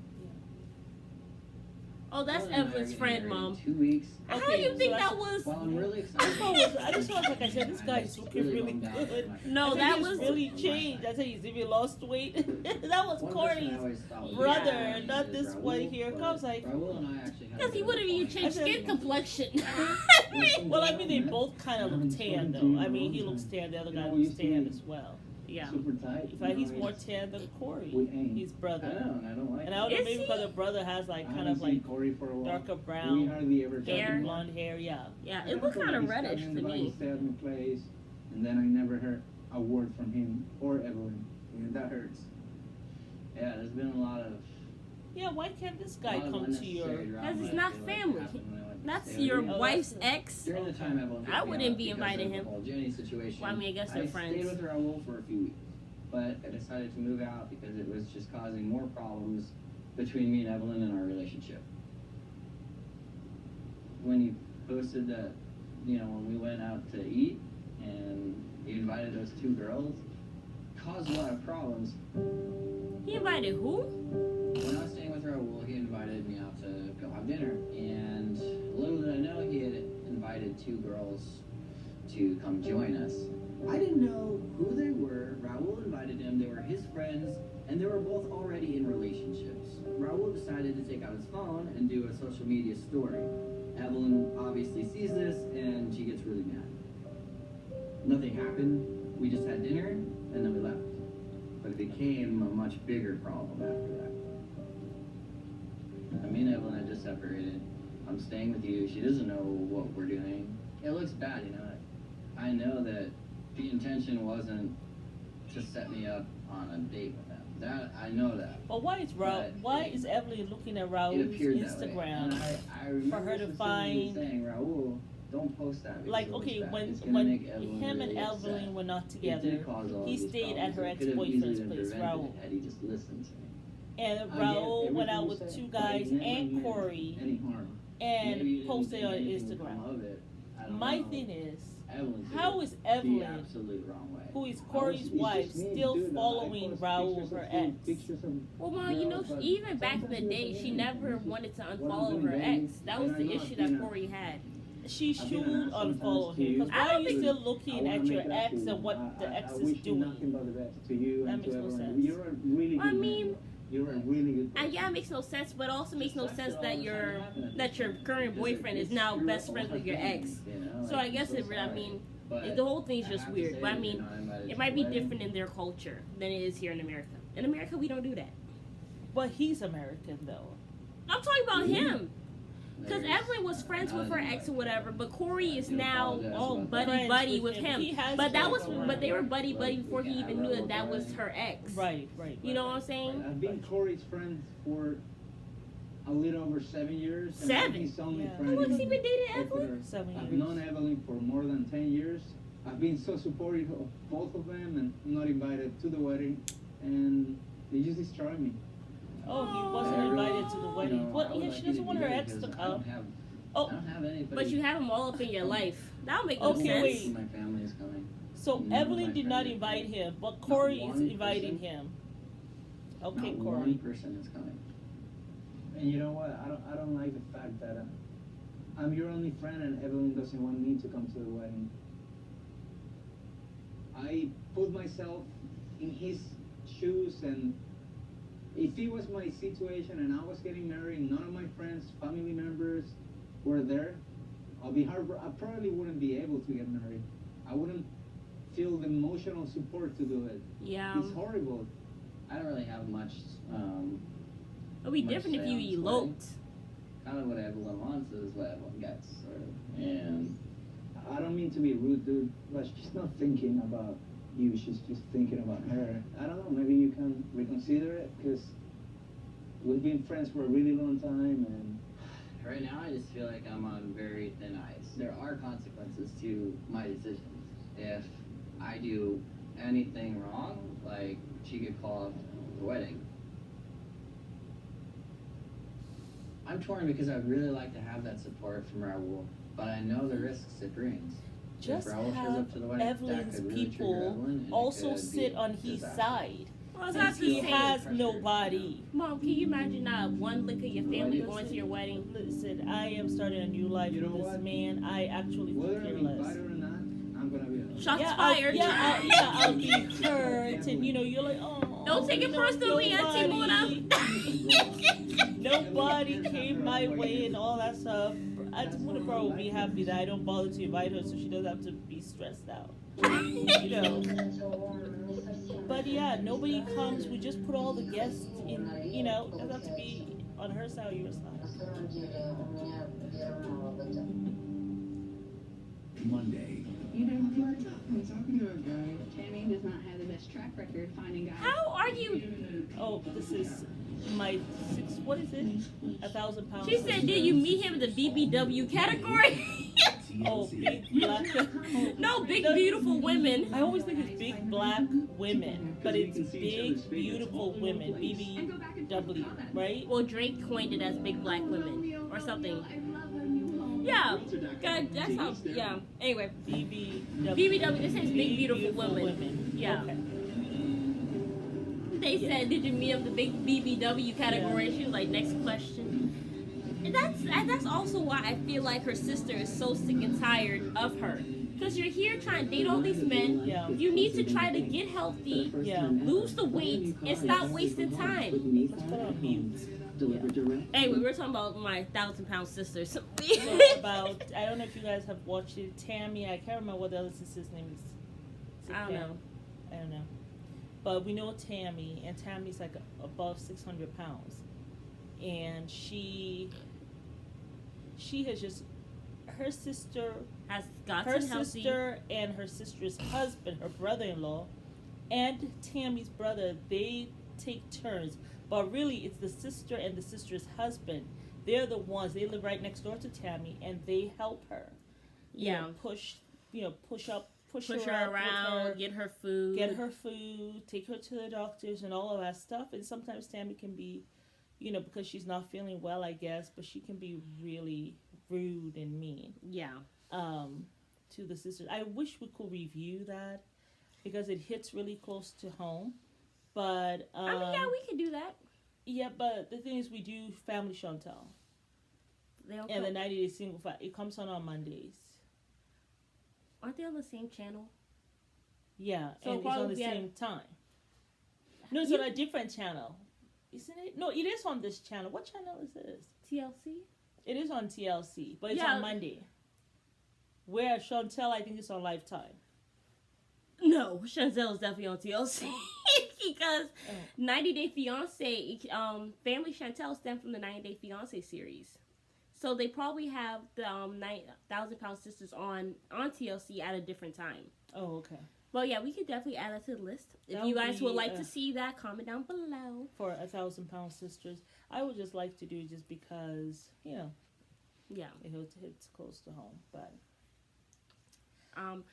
Oh, that's Evelyn and I are Evelyn's getting friend, married in Mom. 2 weeks. How Okay, you think so that was? Well, I'm really I excited. just felt like I said, this guy is looking really good. No, I said that he's was really changed. I said he's even lost weight. That was One person I Corey's always thought was brother, really not is this Raul, one here. but I was like, Raul and I actually had because he would have even changed skin complexion. well, I mean, they both kind of look tan, though. I mean, he looks tan. The other guy looks tan as well. Yeah. Super tight. In fact, he's more tan than Corey. We ain't. His I brother. know, and I don't like And it. I don't know, Is maybe he? because the brother has like I kind haven't of seen like Corey for a while. darker We brown, hardly ever talk. Hair. blonde hair. Yeah. Yeah, I it looked feel kind of like he's reddish coming to by, he me. stayed at my place, and then I never heard a word from him or Evelyn. And that hurts. Yeah, there's been a lot of. Yeah. Why can't this guy lot of come to your? unnecessary drama, Because it's I not feel like family. happened when I went to That's stay with your you. wife's ex. During the time Evelyn I took me wouldn't out be because inviting of him. the whole Jenny situation. Well, I mean, I guess they're friends. stayed with Raul for a few weeks, but I decided to move out because it was just causing more problems between me and Evelyn and our relationship. When he posted that, when we went out to eat and he invited those two girls, caused a lot of problems. He invited who? When I was staying with Raul, he invited me out to go have dinner, and little did I know he had invited two girls to come join us. I didn't know who they were. Raul invited them. They were his friends, and they were both already in relationships. Raul decided to take out his phone and do a social media story. Evelyn obviously sees this, and she gets really mad. Nothing happened. We just had dinner, and then we left. But it became a much bigger problem after that. Me and Evelyn had just separated. I'm staying with you. She doesn't know what we're doing. It looks bad, I know that the intention wasn't to set me up on a date with them. That I know that. But why is Why is Evelyn looking at It Raul's appeared that way. Instagram? And I remember for her to specifically find- saying, Raul, don't post that. because Like, it looks okay, bad. when It's gonna make him Evelyn and really upset." Evelyn were not It together, did cause all he these stayed at problems. her It could have ex-boyfriend's easily been place, prevented Raul. Had he just listened to me. And I get Raul went out everything with you said, two but it guys never and meant Corey any harm. and Maybe you didn't posted think on anything would Instagram. come of it. I don't My know. thing is, Evelyn took how it is the Evelyn, absolute wrong way. who is I was- Corey's it's wife, just me, still dude. I following post Raul, pictures her of food, ex? pictures of Well, Mom, but even back in the sometimes day, it's she okay. never It's just wanted to what I'm unfollow doing her daily, ex. That and was I the know issue I've that been a- Corey had. She I've should been an ass unfollow sometimes to him. you. Because why I are don't you think- still looking I wanna at your make that ex to and what you. the ex I is wish you doing? nothing but the best to you That and to makes no everyone. sense. You're a really good I man. mean, You're a really good person. yeah, it makes no sense, but also makes no Just sense all that the your time happening. that your current Because boyfriend it is now screwed best up a friends lot with of your things, ex. So like, I I'm guess so I sorry. mean, But the whole thing's I just have to weird. say But I that mean, you're not invited it to might the be wedding. different in their culture than it is here in America. In America, we don't do that. But he's American, though. I'm talking about him. Because There's Evelyn was friends with her ex or whatever, but Corey is I do now apologize all about that. buddy Friends buddy with with him. him. He has But that was friends but they were buddy But buddy we before he can even have knew our that that was wedding. her ex. Right. You know what I'm saying? I've been Corey's friend for a little over 7 years. and 7? He's only Yeah. friend How long's he in- been dating for- Evelyn? 7 I've years. known Evelyn for more than 10 years. I've been so supportive of both of them, and I'm not invited to the wedding, and they just destroy me. Oh, he wasn't I really- invited to the wedding. I would Yeah, like she you doesn't to want be her there ex to because come. I don't have anybody. But you have them all up in your life. That'll make no Okay, sense. wait. My family is coming. So None of Evelyn my did not family- invite him, but Corey is one inviting person. him. Okay, Not Corey. one person is coming. And you know what? I don't like the fact that I'm your only friend, and Evelyn doesn't want me to come to the wedding. I put myself in his shoes, and if it was my situation and I was getting married, none of my friends, family members were there, I probably wouldn't be able to get married. I wouldn't feel the emotional support to do it. Yeah. It's horrible. I don't really have much. It'd be much different if say you on this eloped. Kind of what Evelyn wants is what Evelyn gets, sort of. And I don't mean to be rude, dude, but she's not thinking about you. She's just thinking about her. I don't know. Maybe you can reconsider it, because we've been friends for a really long time, and right now, I just feel like I'm on very thin ice. There are consequences to my decisions. If I do anything wrong, like she could call off the wedding. I'm torn because I'd really like to have that support from Raul, but I know the risks it brings. Just if Raul shows have up to the wedding, that Evelyn's could really trigger people Evelyn, and it also could sit be on his disaster. side. Well, it's since not the he same. has nobody. Mom, can you imagine one lick of your family going to your wedding? Listen, I am starting a new life You know with this what? man. I actually Whether could I'm care less. invited or not, I'm gonna be at Shots Yeah, fired. I'll be hurt, and you're like, oh. Don't take it personally, Auntie Mona. Nobody came my way and all that stuff. Auntie Mona will be happy that I don't bother to invite her, so she doesn't have to be stressed out. But yeah, nobody comes. We just put all the guests in. It doesn't have to be on her side or your side. Monday. You know, I'm talking to a guy. Tammy does not have the best track record finding guys. How are you? Oh, this is my what is it? 1,000 pounds. She said, did you meet him in the BBW category? Oh, big black. No, big beautiful women. I always think it's big black women, but it's big beautiful women. BBW, right? Well, Drake coined it as big black women or something. Yeah, God, that's how. Yeah. Anyway, BBW. This says big beautiful women. Yeah. Okay. They said, did you meet him in the big BBW category? She was like, next question. And that's also why I feel like her sister is so sick and tired of her. Because you're here trying to date all these men. Yeah. You need to try to get healthy, lose the weight, and stop wasting time. Let's put on mute. Anyway, we're talking about my 1,000-pound sister. So about, I don't know if you guys have watched it. Tammy, I can't remember what the other sister's name is. I don't know. I don't know. But we know Tammy, and Tammy's like above 600 pounds. And she has just, her sister has gotten her healthy. sister and her sister's husband, her brother-in-law, and Tammy's brother, they take turns. But really, it's the sister and the sister's husband. They're the ones, they live right next door to Tammy, and they help her. Push her around, get her food, take her to the doctors and all of that stuff. And sometimes Tammy can be, because she's not feeling well, I guess, but she can be really rude and mean. Yeah. To the sisters. I wish we could review that because it hits really close to home. But yeah, we could do that. Yeah, but the thing is, we do Family Chantal. And the 90 Day Single Fight. It comes on Mondays. Aren't they on the same channel? Yeah, so and it's on the same time. No, it's on a different channel. Isn't it? No, it is on this channel. What channel is this? TLC? It is on TLC, but it's on Monday. Where Chantel, I think, is on Lifetime. No, Chantel is definitely on TLC. Because 90 Day Fiance, Family Chantel stemmed from the 90 Day Fiance series. So they probably have the 1,000-pound sisters on TLC at a different time. Oh, okay. Well, yeah, we could definitely add that to the list. If you guys would like to see that, comment down below. For 1,000-pound sisters, I would just like to do it just because, yeah, it hits close to home. But Evelyn,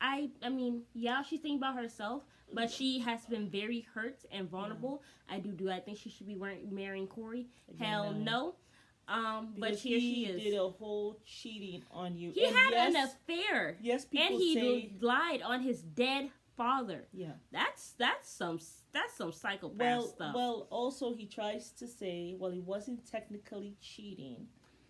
I mean, she's thinking about herself, but she has been very hurt and vulnerable. I think she should be marrying Corey? Hell no. But here she is. He did a whole cheating on you. He had an affair. Yes, people and he lied on his dead father. Yeah, that's some psychopath stuff. Well, also he tries to say, he wasn't technically cheating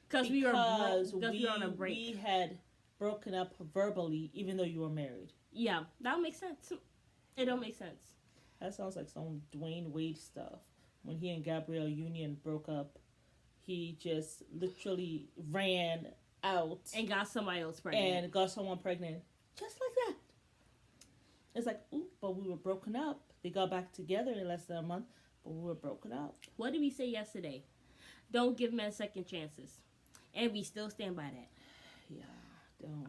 because we were on a break. We had broken up verbally, even though you were married. Yeah, that would make sense. It don't make sense. That sounds like some Dwayne Wade stuff. When he and Gabrielle Union broke up, he just literally ran out and got somebody else pregnant. Just like that. It's like, ooh, but we were broken up. They got back together in less than a month, but we were broken up. What did we say yesterday? Don't give men second chances. And we still stand by that. Yeah. Don't.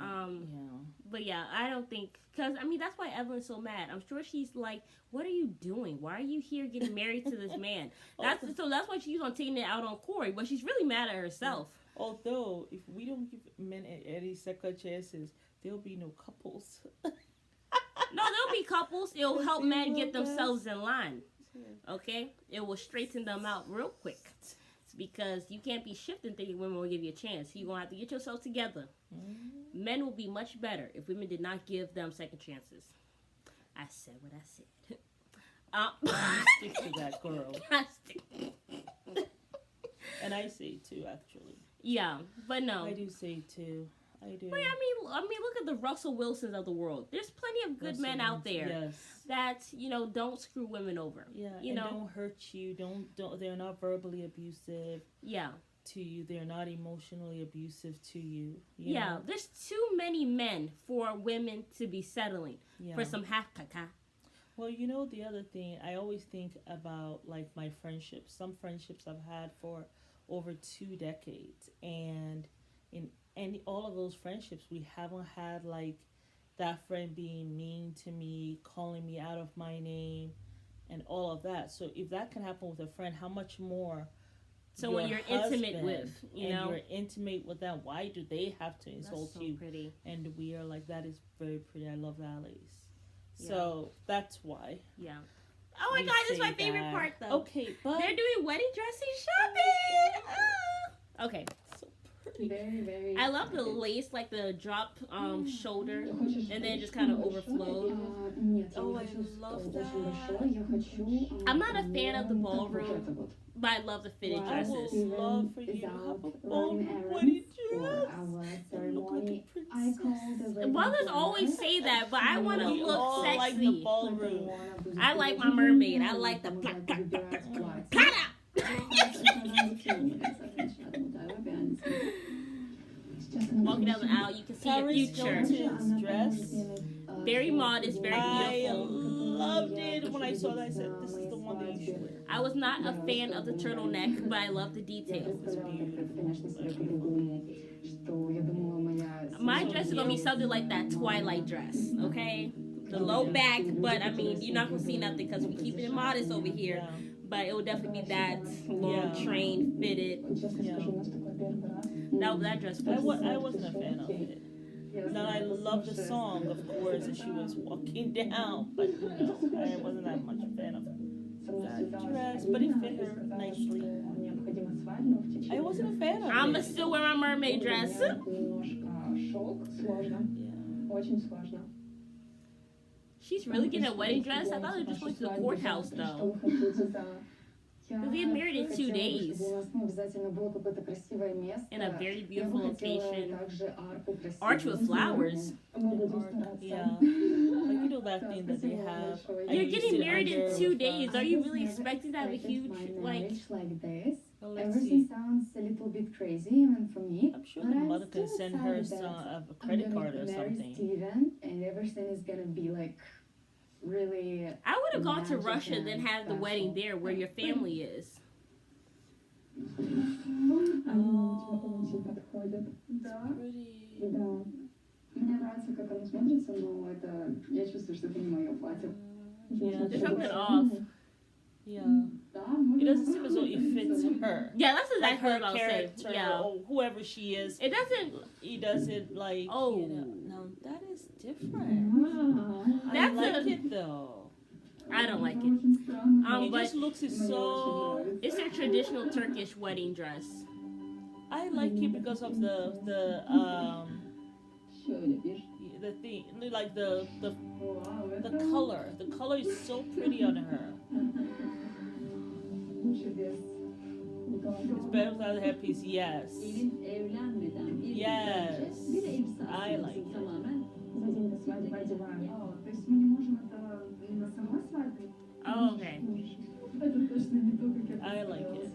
But yeah, I don't think, because that's why Evelyn's so mad. I'm sure she's like, what are you doing? Why are you here getting married to this man? That's why she's on taking it out on Corey, but she's really mad at herself. Although, if we don't give men any second chances, there'll be no couples. No, there'll be couples. It'll help men get themselves in line. Okay? It will straighten them out real quick. It's because you can't be shifting thinking women will give you a chance. You're going to have to get yourself together. Mm-hmm. Men will be much better if women did not give them second chances. I said what I said. Stick to that, girl. And I say too, actually. Yeah, but no. I do say too. I do. But I mean, look at the Russell Wilsons of the world. There's plenty of good men out there Yes. that don't screw women over. Yeah. You know, don't hurt you. Don't. They're not verbally abusive. Yeah. To you, they're not emotionally abusive to you. Yeah. Know? There's too many men for women to be settling for some hakaka. Well, the other thing, I always think about like my friendships. Some friendships I've had for over 2 decades, and in all of those friendships, we haven't had like that friend being mean to me, calling me out of my name, and all of that. So if that can happen with a friend, how much more? So when you're intimate with, you're intimate with them, why do they have to insult so you? Pretty. And we are like, that is very pretty. I love valleys. So that's why. Yeah. Oh my God, this is my favorite part though. Okay, but they're doing wedding dressing shopping. Okay. So pretty. Very, very. I love the lace, like the drop shoulder, and then just kind of overflowed. Oh, I love that. I'm not a fan of the ballroom, but I love the fitted I dresses. would love for you to have a ballroom wedding dress. Look like a princess. Mothers always say that, but I want to We look all sexy. like the ballroom. I like my mermaid. I like the Walking down the aisle, you can see your Paris future. Hilton's dress. Very modest, very I beautiful. loved it. When I saw that, I said, this is the one that you should wear. I was not a fan of the turtleneck, but I love the details. It's beautiful. My dress is gonna be something like that Twilight dress, okay? The low back, but I mean, you're not gonna see nothing because we keep it modest over here. Yeah. But it will definitely be that long train fitted. Yeah. That dress I was. wasn't a fan of it. Now I love the song, of course, as she was walking down, but I wasn't that much a fan of that dress. But it fit her nicely. I wasn't a fan of it. I'ma still wear my mermaid dress. Yeah. She's really getting a wedding dress. I thought they were just going to the courthouse though. Because we get married in 2 days. In a very beautiful location. Arch with flowers. Yeah. Like that thing that they have. You're getting married in 2 days. Are you really expecting to have a huge like this? Well, let's Everything see. sounds a little bit crazy even for me. I'm sure the mother can send her a credit card or something. Steven, and everything is gonna be like really. I would have gone to Russia and then have the wedding there where your family is. Yeah, There's something off. Yeah. It doesn't seem as though it fits her. Yeah, that's Like exactly her what I was character, saying. Yeah. or whoever she is. It doesn't. It doesn't like. Oh. No, that is different. I That's like a- it though. I don't like it. It But just looks so. it's a traditional Turkish wedding dress. I like it because of the thing, like the color. The color is so pretty on her. It's better without a headpiece. Yes. Yes. I like it. Oh, okay. I like it.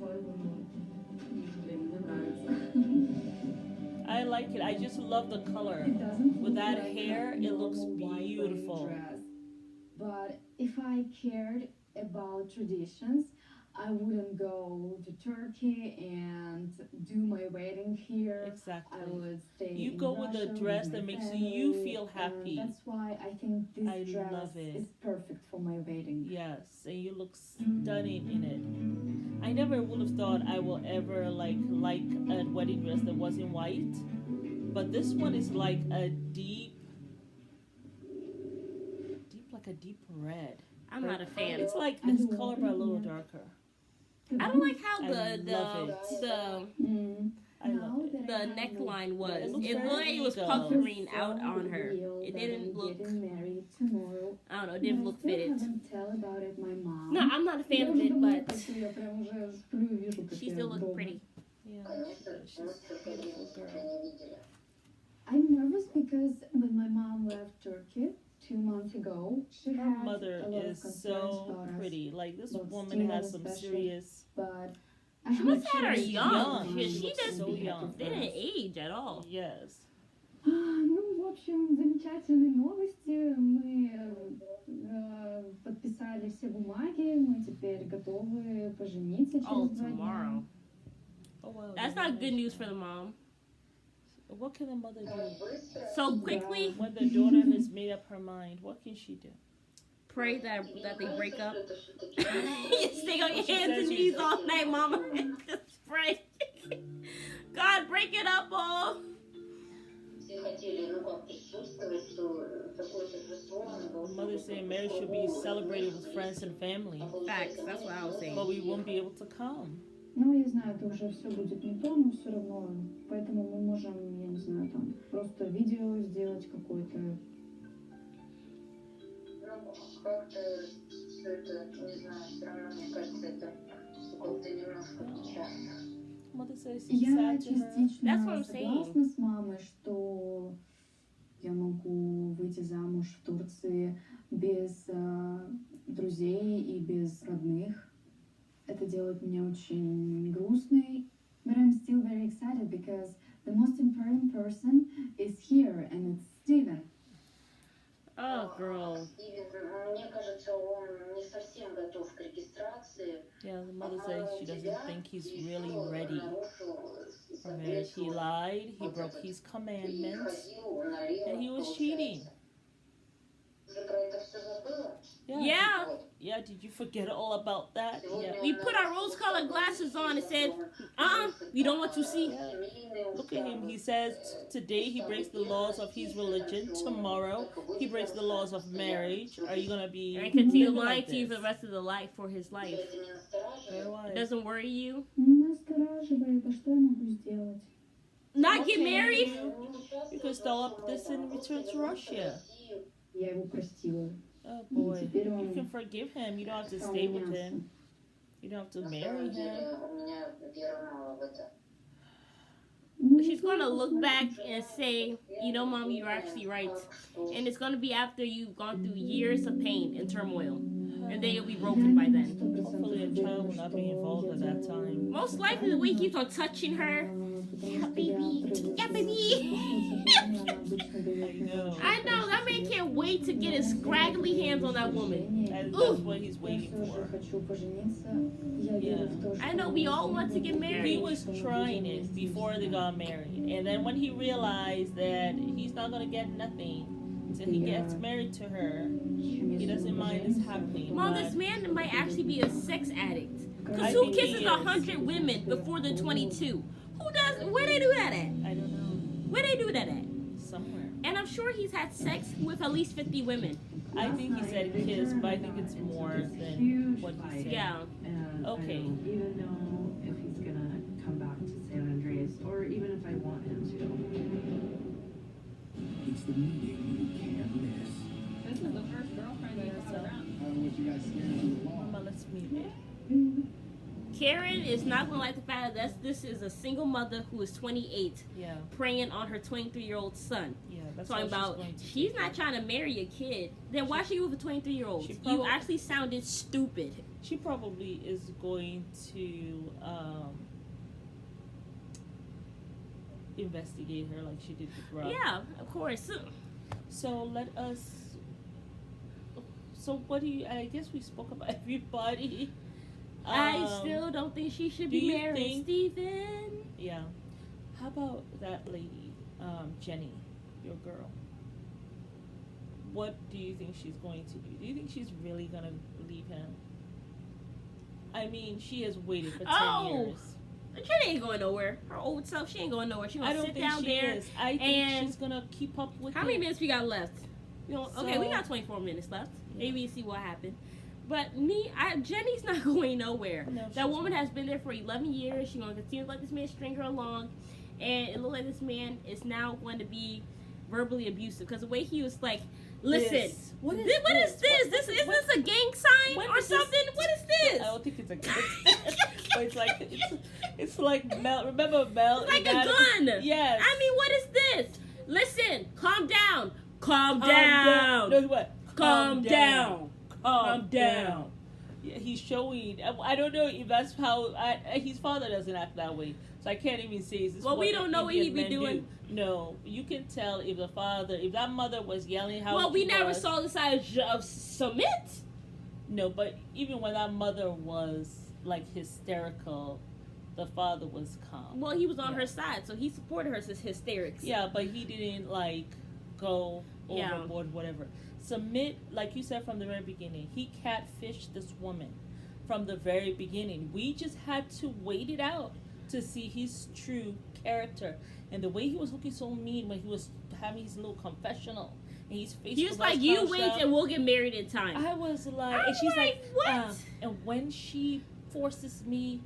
I like it. I just love the color. With that hair, it looks beautiful. But if I cared about traditions, I wouldn't go to Turkey and do my wedding here. Exactly. I would stay. You in go with a Russia dress with that my makes family, you feel happy. and that's why I think this I dress love it. is perfect for my wedding. Yes, and you look stunning in it. I never would have thought I will ever like a wedding dress that wasn't white, but this one is like a deep red. I'm not a fan. It's like this color but a little darker. I don't like how I love it. I love it. the neckline was. It looks It looked like it was very puckering out on her. It didn't look. Married tomorrow. I don't know. It didn't look fitted. Haven't tell about it my mom. No, I'm not a fan of it, but Я прям уже сплю и вижу, как she я still looked дома. pretty. Yeah, she's a beautiful girl. I'm nervous because when my mom left Turkey 2 months ago, she Her had mother a lot is of concerns so about us, pretty. Like this but woman Steven has some especially. serious. But I She must hope have had her was young. young. Because She she looks just so young. didn't age at all. Yes. Ну, в общем, замечательные новости. Мы подписали все бумаги, мы теперь готовы пожениться через Oh, 2 дня. tomorrow. Oh wow. That's not good news for the mom. What can the mother do So quickly, when the daughter has made up her mind? What can she do? pray that they break up. You stay on your She hands says and you- knees all night, mama. Just pray. God, break it up, all. The mother saying marriage should be celebrated with friends and family, Facts. That's what I was saying. but we won't be able to come. Ну, я знаю, это уже все будет не то, но все равно. Поэтому мы можем, я не знаю, там, просто видео сделать какое-то. Как-то все это, не знаю, все равно, мне кажется, это как-то немножко печально. Mother says it's Я sad to her. частично That's what I'm saying. согласна с мамой, что я могу выйти замуж в Турции без друзей и без родных. Это делает меня очень грустной. But I'm still very excited because the most important person is here and it's Steven. Oh, girl. Стивен, мне кажется, он не совсем готов к регистрации. Yeah, the mother says she doesn't think he's really ready for marriage. He lied, he broke his commandments, and he was cheating. Уже про это все забыла? Yeah. Yeah, did you forget all about that? Yeah. We put our rose-colored glasses on and said, we don't want to see. Look at him. He says today he breaks the laws of his religion. Tomorrow he breaks the laws of marriage. Are you gonna be And continue living lying like to you for this? the rest of the life for his life. Это не настораживает? Very wise. It doesn't worry you. Не настораживает, а что я могу сделать? Not get Okay. married? You could stop this and return to Russia. Я его простила. Oh boy. Теперь он You can forgive him. You don't have to стал stay with меняться. him. You don't have to На marry самом him. деле, у меня веры мало в это. She's gonna look back and say, you know, Mom, you're actually right. And it's gonna be after you've gone through years of pain and turmoil. And then you'll be broken by then. Hopefully a child will not be involved at that time. Most likely the way he keeps on touching her. Yeah, baby. Yeah, baby. I know. I know, that man can't wait to get his scraggly hands on that woman. That's what he's waiting for. I know we all want to get He married. was trying it before they got married. And then when he realized that he's not going to get nothing until he gets married to her, he doesn't mind this happening. Mom, but this man might actually be a sex addict. I Because who think he kisses is. 100 women before they're 22? Who does? Where they do that at? I don't know. Where they do that at? Somewhere. And I'm sure he's had sex with at least 50 women. I think he said kiss, but I think it's more than Huge what he fight. said. Yeah. And Okay. I don't even know if he's gonna come back to San Andreas, or even if I want him to. It's the meeting you can't miss. This is the first girlfriend you brought around. What you guys scared of the law? Mama, let's meet it. Karen is not going to like the fact that this is a single mother who is 28 Yeah, preying on her 23-year-old son. yeah. That's Talking what about she's going to she's do. not trying to marry a kid. Then why she with a 23-year-old? She You probably- actually sounded stupid. She probably is going to investigate her like she did with Rob. Yeah, of course. So let us. So what do you? I guess we spoke about everybody. I still don't think she should do be you married, think- Steven. Yeah. How about that lady, Jenny, your girl? What do you think she's going to do? Do you think she's really gonna leave him? I mean, she has waited for 10 Oh, years. Jenny ain't going nowhere. Her old self, she ain't going nowhere. She I gonna don't sit think down she there. is. I think and- she's gonna keep up with How him. many minutes we got left? You know, okay, we So- got 24 minutes left. Maybe see what happened. But Jenny's not going nowhere. No, That she's woman not. has been there for 11 years. She's going to continue to let this man string her along. And it looks like this man is now going to be verbally abusive. Because the way he was like, listen, What is what is this? Is what- this a gang sign when or did this- something? What is this? I don't think it's a gun. But it's like Mel. Remember Mel? It's like a and gun. Yes. I mean, what is this? Listen, calm down. Calm down. No, what? Calm down. Calm down. Yeah, he's showing. I don't know if that's how. His father doesn't act that way, so I can't even say. Is this Well, what we don't know what Indian he be men doing. do. No, you can tell if the father, if that mother was yelling how. Well, we he never was. saw the side of Submit. No, but even when that mother was like hysterical, the father was calm. Well, he was on Yeah. her side, so he supported her hysterics. Yeah, but he didn't like go Yeah. overboard, whatever. Submit, like you said from the very beginning, he catfished this woman from the very beginning. We just had to wait it out to see his true character. And the way he was looking so mean when he was having his little confessional, and his face He was was like, all "You crouched wait, up. and we'll get married in time." I was like, I'm and she's like, what? and when she forces me,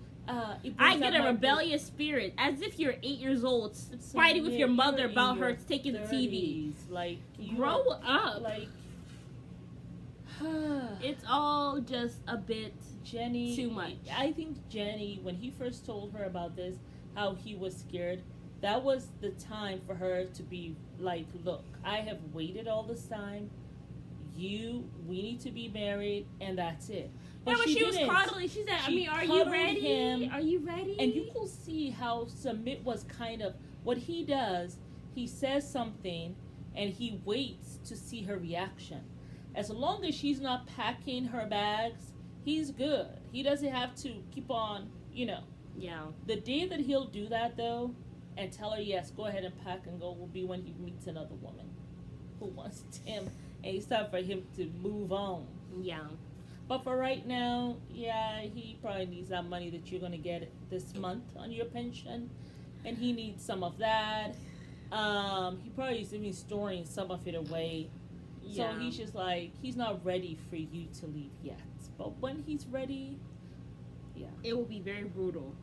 it I brings get out a my rebellious spirit, as if you're 8 years old, fighting with your mother you're about in her your taking the TV. 30s, like Grow up. like It's all just a bit Jenny too much. I think Jenny, when he first told her about this, how he was scared, that was the time for her to be like, look, I have waited all this time. We need to be married, and that's it. Yeah, but she was didn't. coddling. She said, She are you cuddled ready? him, Are you ready? and you could see how Submit was kind of, what he does, he says something, and he waits to see her reaction. As long as she's not packing her bags, he's good. He doesn't have to keep on, Yeah. The day that he'll do that, though, and tell her, yes, go ahead and pack and go, will be when he meets another woman who wants him, and it's time for him to move on. Yeah. But for right now, yeah, he probably needs that money that you're going to get this month on your pension, and he needs some of that. He probably is even storing some of it away. Yeah. So he's just like, he's not ready for you to leave yet. But when he's ready, yeah. It will be very brutal.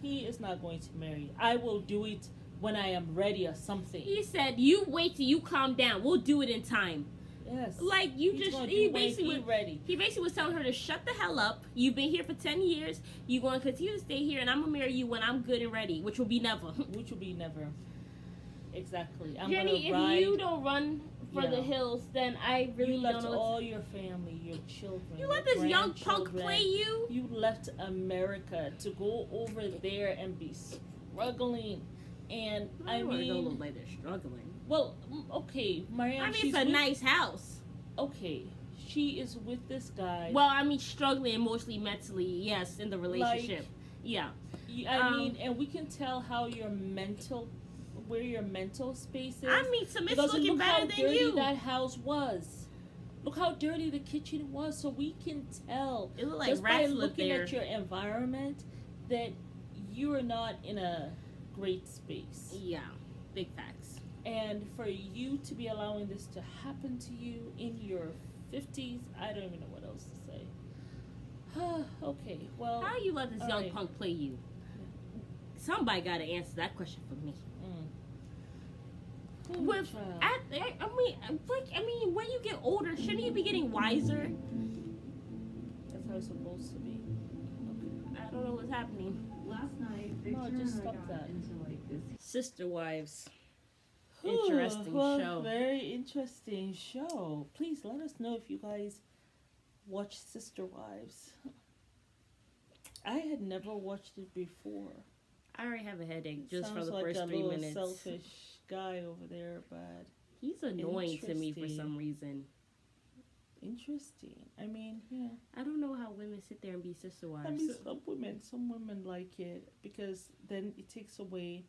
He is not going to marry. I will do it when I am ready or something. He said, "You wait till you calm down. We'll do it in time." Yes. Like he basically ready. He basically was telling her to shut the hell up. You've been here for 10 years. You're going to continue to stay here, and I'm gonna marry you when I'm good and ready, which will be never. Which will be never. Exactly. I'm Jenny, gonna ride. if you don't run for the hills, then I really you don't left know. all your family, your children. You let your this young punk grandchildren. play you. You left America to go over there and be struggling, and I don't wanna mean, go look like they're struggling. well, okay, Marianne. I mean, she's it's a with, nice house. Okay, she is with this guy. Well, I mean, struggling emotionally, mentally, yes, in the relationship. Yeah. I mean, and we can tell how where your mental space is. I mean, Submit's because looking look how better than dirty you. that house was. Look how dirty the kitchen was, so we can tell It looked like just by rats lived looking there. at your environment that you are not in a great space. Yeah, big facts. And for you to be allowing this to happen to you in your 50s, I don't even know what else to say. Okay, well. How you let this all young right. punk play you? Somebody got to answer that question for me. With, child. I mean, when you get older, shouldn't you be getting wiser? That's how it's supposed to be. I don't know what's happening. Last night, No, Victor just and I stop got that. into like this. Sister Wives. Interesting Well, show. very interesting show. Please let us know if you guys watch Sister Wives. I had never watched it before. I already have a headache just Sounds for the like first a 3 little minutes. selfish guy over there, but He's annoying to me for Interesting. some reason. interesting. I mean, yeah. I don't know how women sit there and be sister wives. I mean, some women like it because then it takes away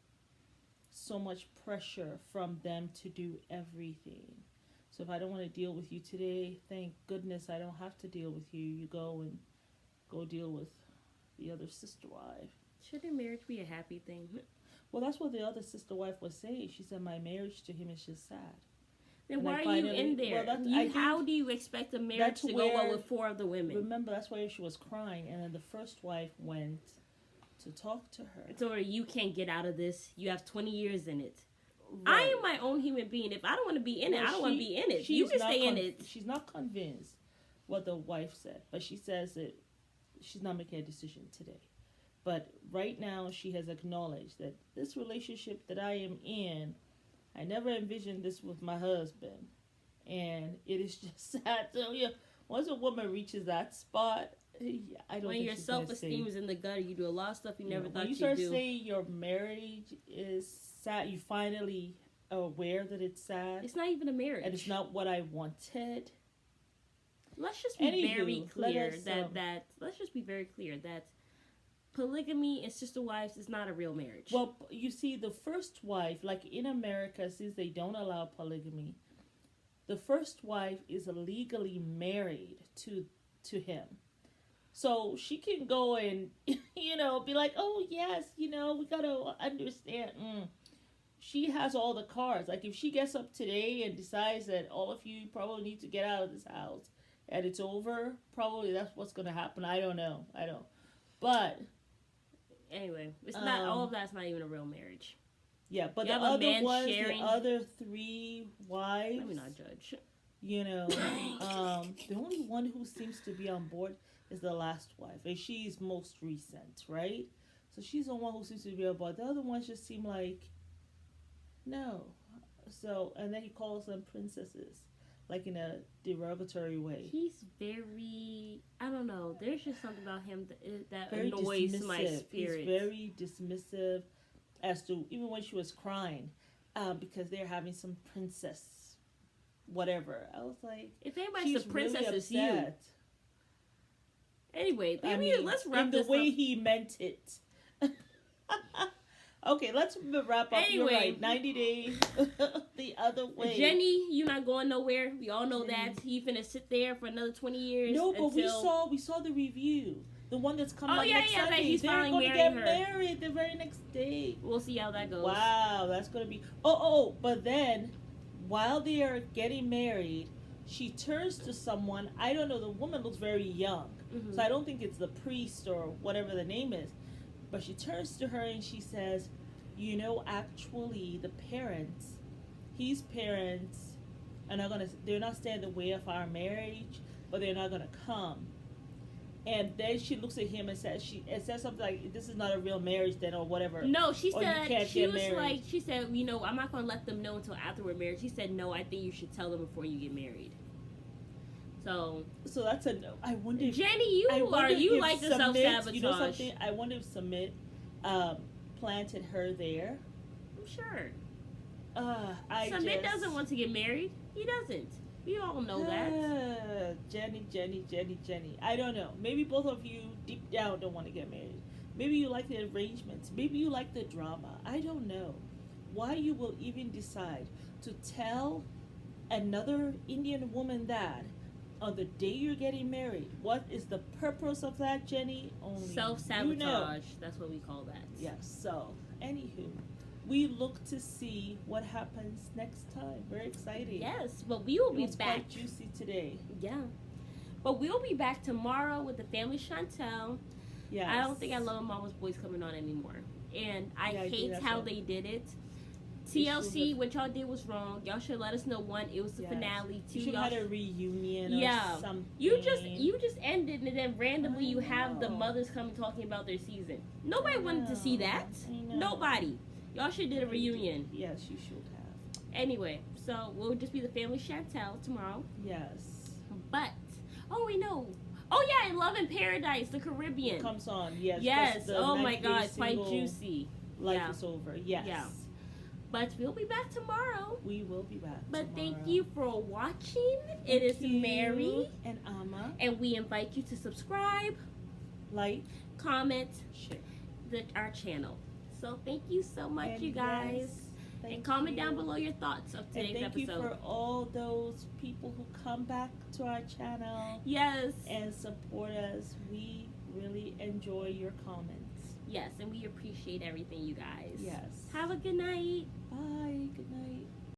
so much pressure from them to do everything. So if I don't want to deal with you today, thank goodness I don't have to deal with you. You go deal with the other sister wife. Shouldn't marriage be a happy thing? Well, that's what the other sister wife was saying. She said my marriage to him is just sad. Then And why I are you finally- in there? well, that's- I think How do you expect a marriage that's to go well where- with 4 of the women? Remember, that's why she was crying, and then the first wife went to talk to her. It's over. You can't get out of this. You have 20 years in it. I am my own human being. If I don't want to be in it, I don't want to be in it. You can stay in it. She's not convinced what the wife said, but she says that she's not making a decision today. But right now, she has acknowledged that this relationship that I am in, I never envisioned this with my husband. And it is just sad. So, yeah, once a woman reaches that spot, I don't When think your she's gonna self-esteem stay. is in the gutter, you do a lot of stuff you never thought When you you'd start do. saying your marriage is sad, you finally are aware that it's sad. It's not even a marriage. And it's not what I wanted. Let's just be Anywho, very let clear us, that let's just be very clear that polygamy and sister wives is not a real marriage. Well, you see, the first wife, like in America, since they don't allow polygamy, the first wife is legally married to him. So she can go and, be like, oh, yes, we got to understand. She has all the cards. Like, if she gets up today and decides that all of you probably need to get out of this house and it's over, probably that's what's going to happen. I don't know. But anyway, it's not all of that's not even a real marriage. yeah, but You the have a other man ones, sharing- the other 3 wives, Let me not judge. the only one who seems to be on board is the last wife, and she's most recent, right? So she's the one who seems to be on board. The other ones just seem like no. So, and then he calls them princesses, like in a derogatory way. He's very, I don't know. There's just something about him that Very annoys my dismissive. spirit. He's very dismissive as to, even when she was crying, because they're having some princess, whatever. I was like, if anybody's she's the princess, really it's you. upset. Anyway, I maybe mean, let's wrap in the this way up. he meant it. Okay, let's wrap up. You're Anyway. right. 90 days the other way. Jenny, you're not going nowhere. We all know that. He finna sit there for another 20 years. No, but until... we saw the review. The one that's coming Oh, up yeah, next yeah, that Sunday. he's They're finally going to get marrying her. married the very next day. We'll see how that goes. Wow, that's going to be... but then, while they are getting married, she turns to someone. I don't know, the woman looks very young. Mhm. So I don't think it's the priest or whatever the name is. But she turns to her and she says, actually, the parents, his parents, they're not standing in the way of our marriage, but they're not gonna come. And then she looks at him and says something like, "This is not a real marriage, then, or whatever." No, she Or you said can't she get was married. like, she said, I'm not gonna let them know until after we're married. She said, no, I think you should tell them before you get married. So that's a no. I wonder if Jenny, you like the self sabotage. You know something? I wonder if Submit planted her there. I'm sure. Submit doesn't want to get married. He doesn't. We all know that. Jenny. I don't know. Maybe both of you deep down don't want to get married. Maybe you like the arrangements. Maybe you like the drama. I don't know. Why you will even decide to tell another Indian woman that on the day you're getting married. What is the purpose of that, Jenny? Only Self-sabotage. you know. That's what we call that. Yes. So, anywho, we look to see what happens next time. Very exciting. Yes, but we will It be was back. quite juicy today. Yeah. But we'll be back tomorrow with the family Chantel. Yes. I don't think I Love Mama's Boys coming on anymore. And I Yeah, I think hate that's how right. they did it. They TLC, should what y'all did was wrong. Y'all should let us know. One, it was the Yes. finale. Two, You should y'all have had a reunion or yeah. something. You just ended and then randomly you have the know. mothers coming talking about their season. Nobody wanted to see that. I know. Nobody. Y'all should did a reunion. Yes, you should have. Anyway, so we'll just be the family Chantel tomorrow. Yes. But we know. Oh yeah, in Love in Paradise, the Caribbean. It comes on, yes. Yes. That's the Oh my 90 God, day it's quite single juicy. Life Yeah. is over. Yes. Yeah. But we'll be back tomorrow. We will be back. But thank tomorrow. you for watching. It is you. Mary. And Amma. And we invite you to subscribe, Like, comment, share. our channel. So thank you so much, And you guys. yes, and thank comment you. down below your thoughts of And today's thank episode. you for all those people who come back to our channel. Yes. And support us. We really enjoy your comments. Yes, and we appreciate everything, you guys. Yes. Have a good night. Bye. Good night.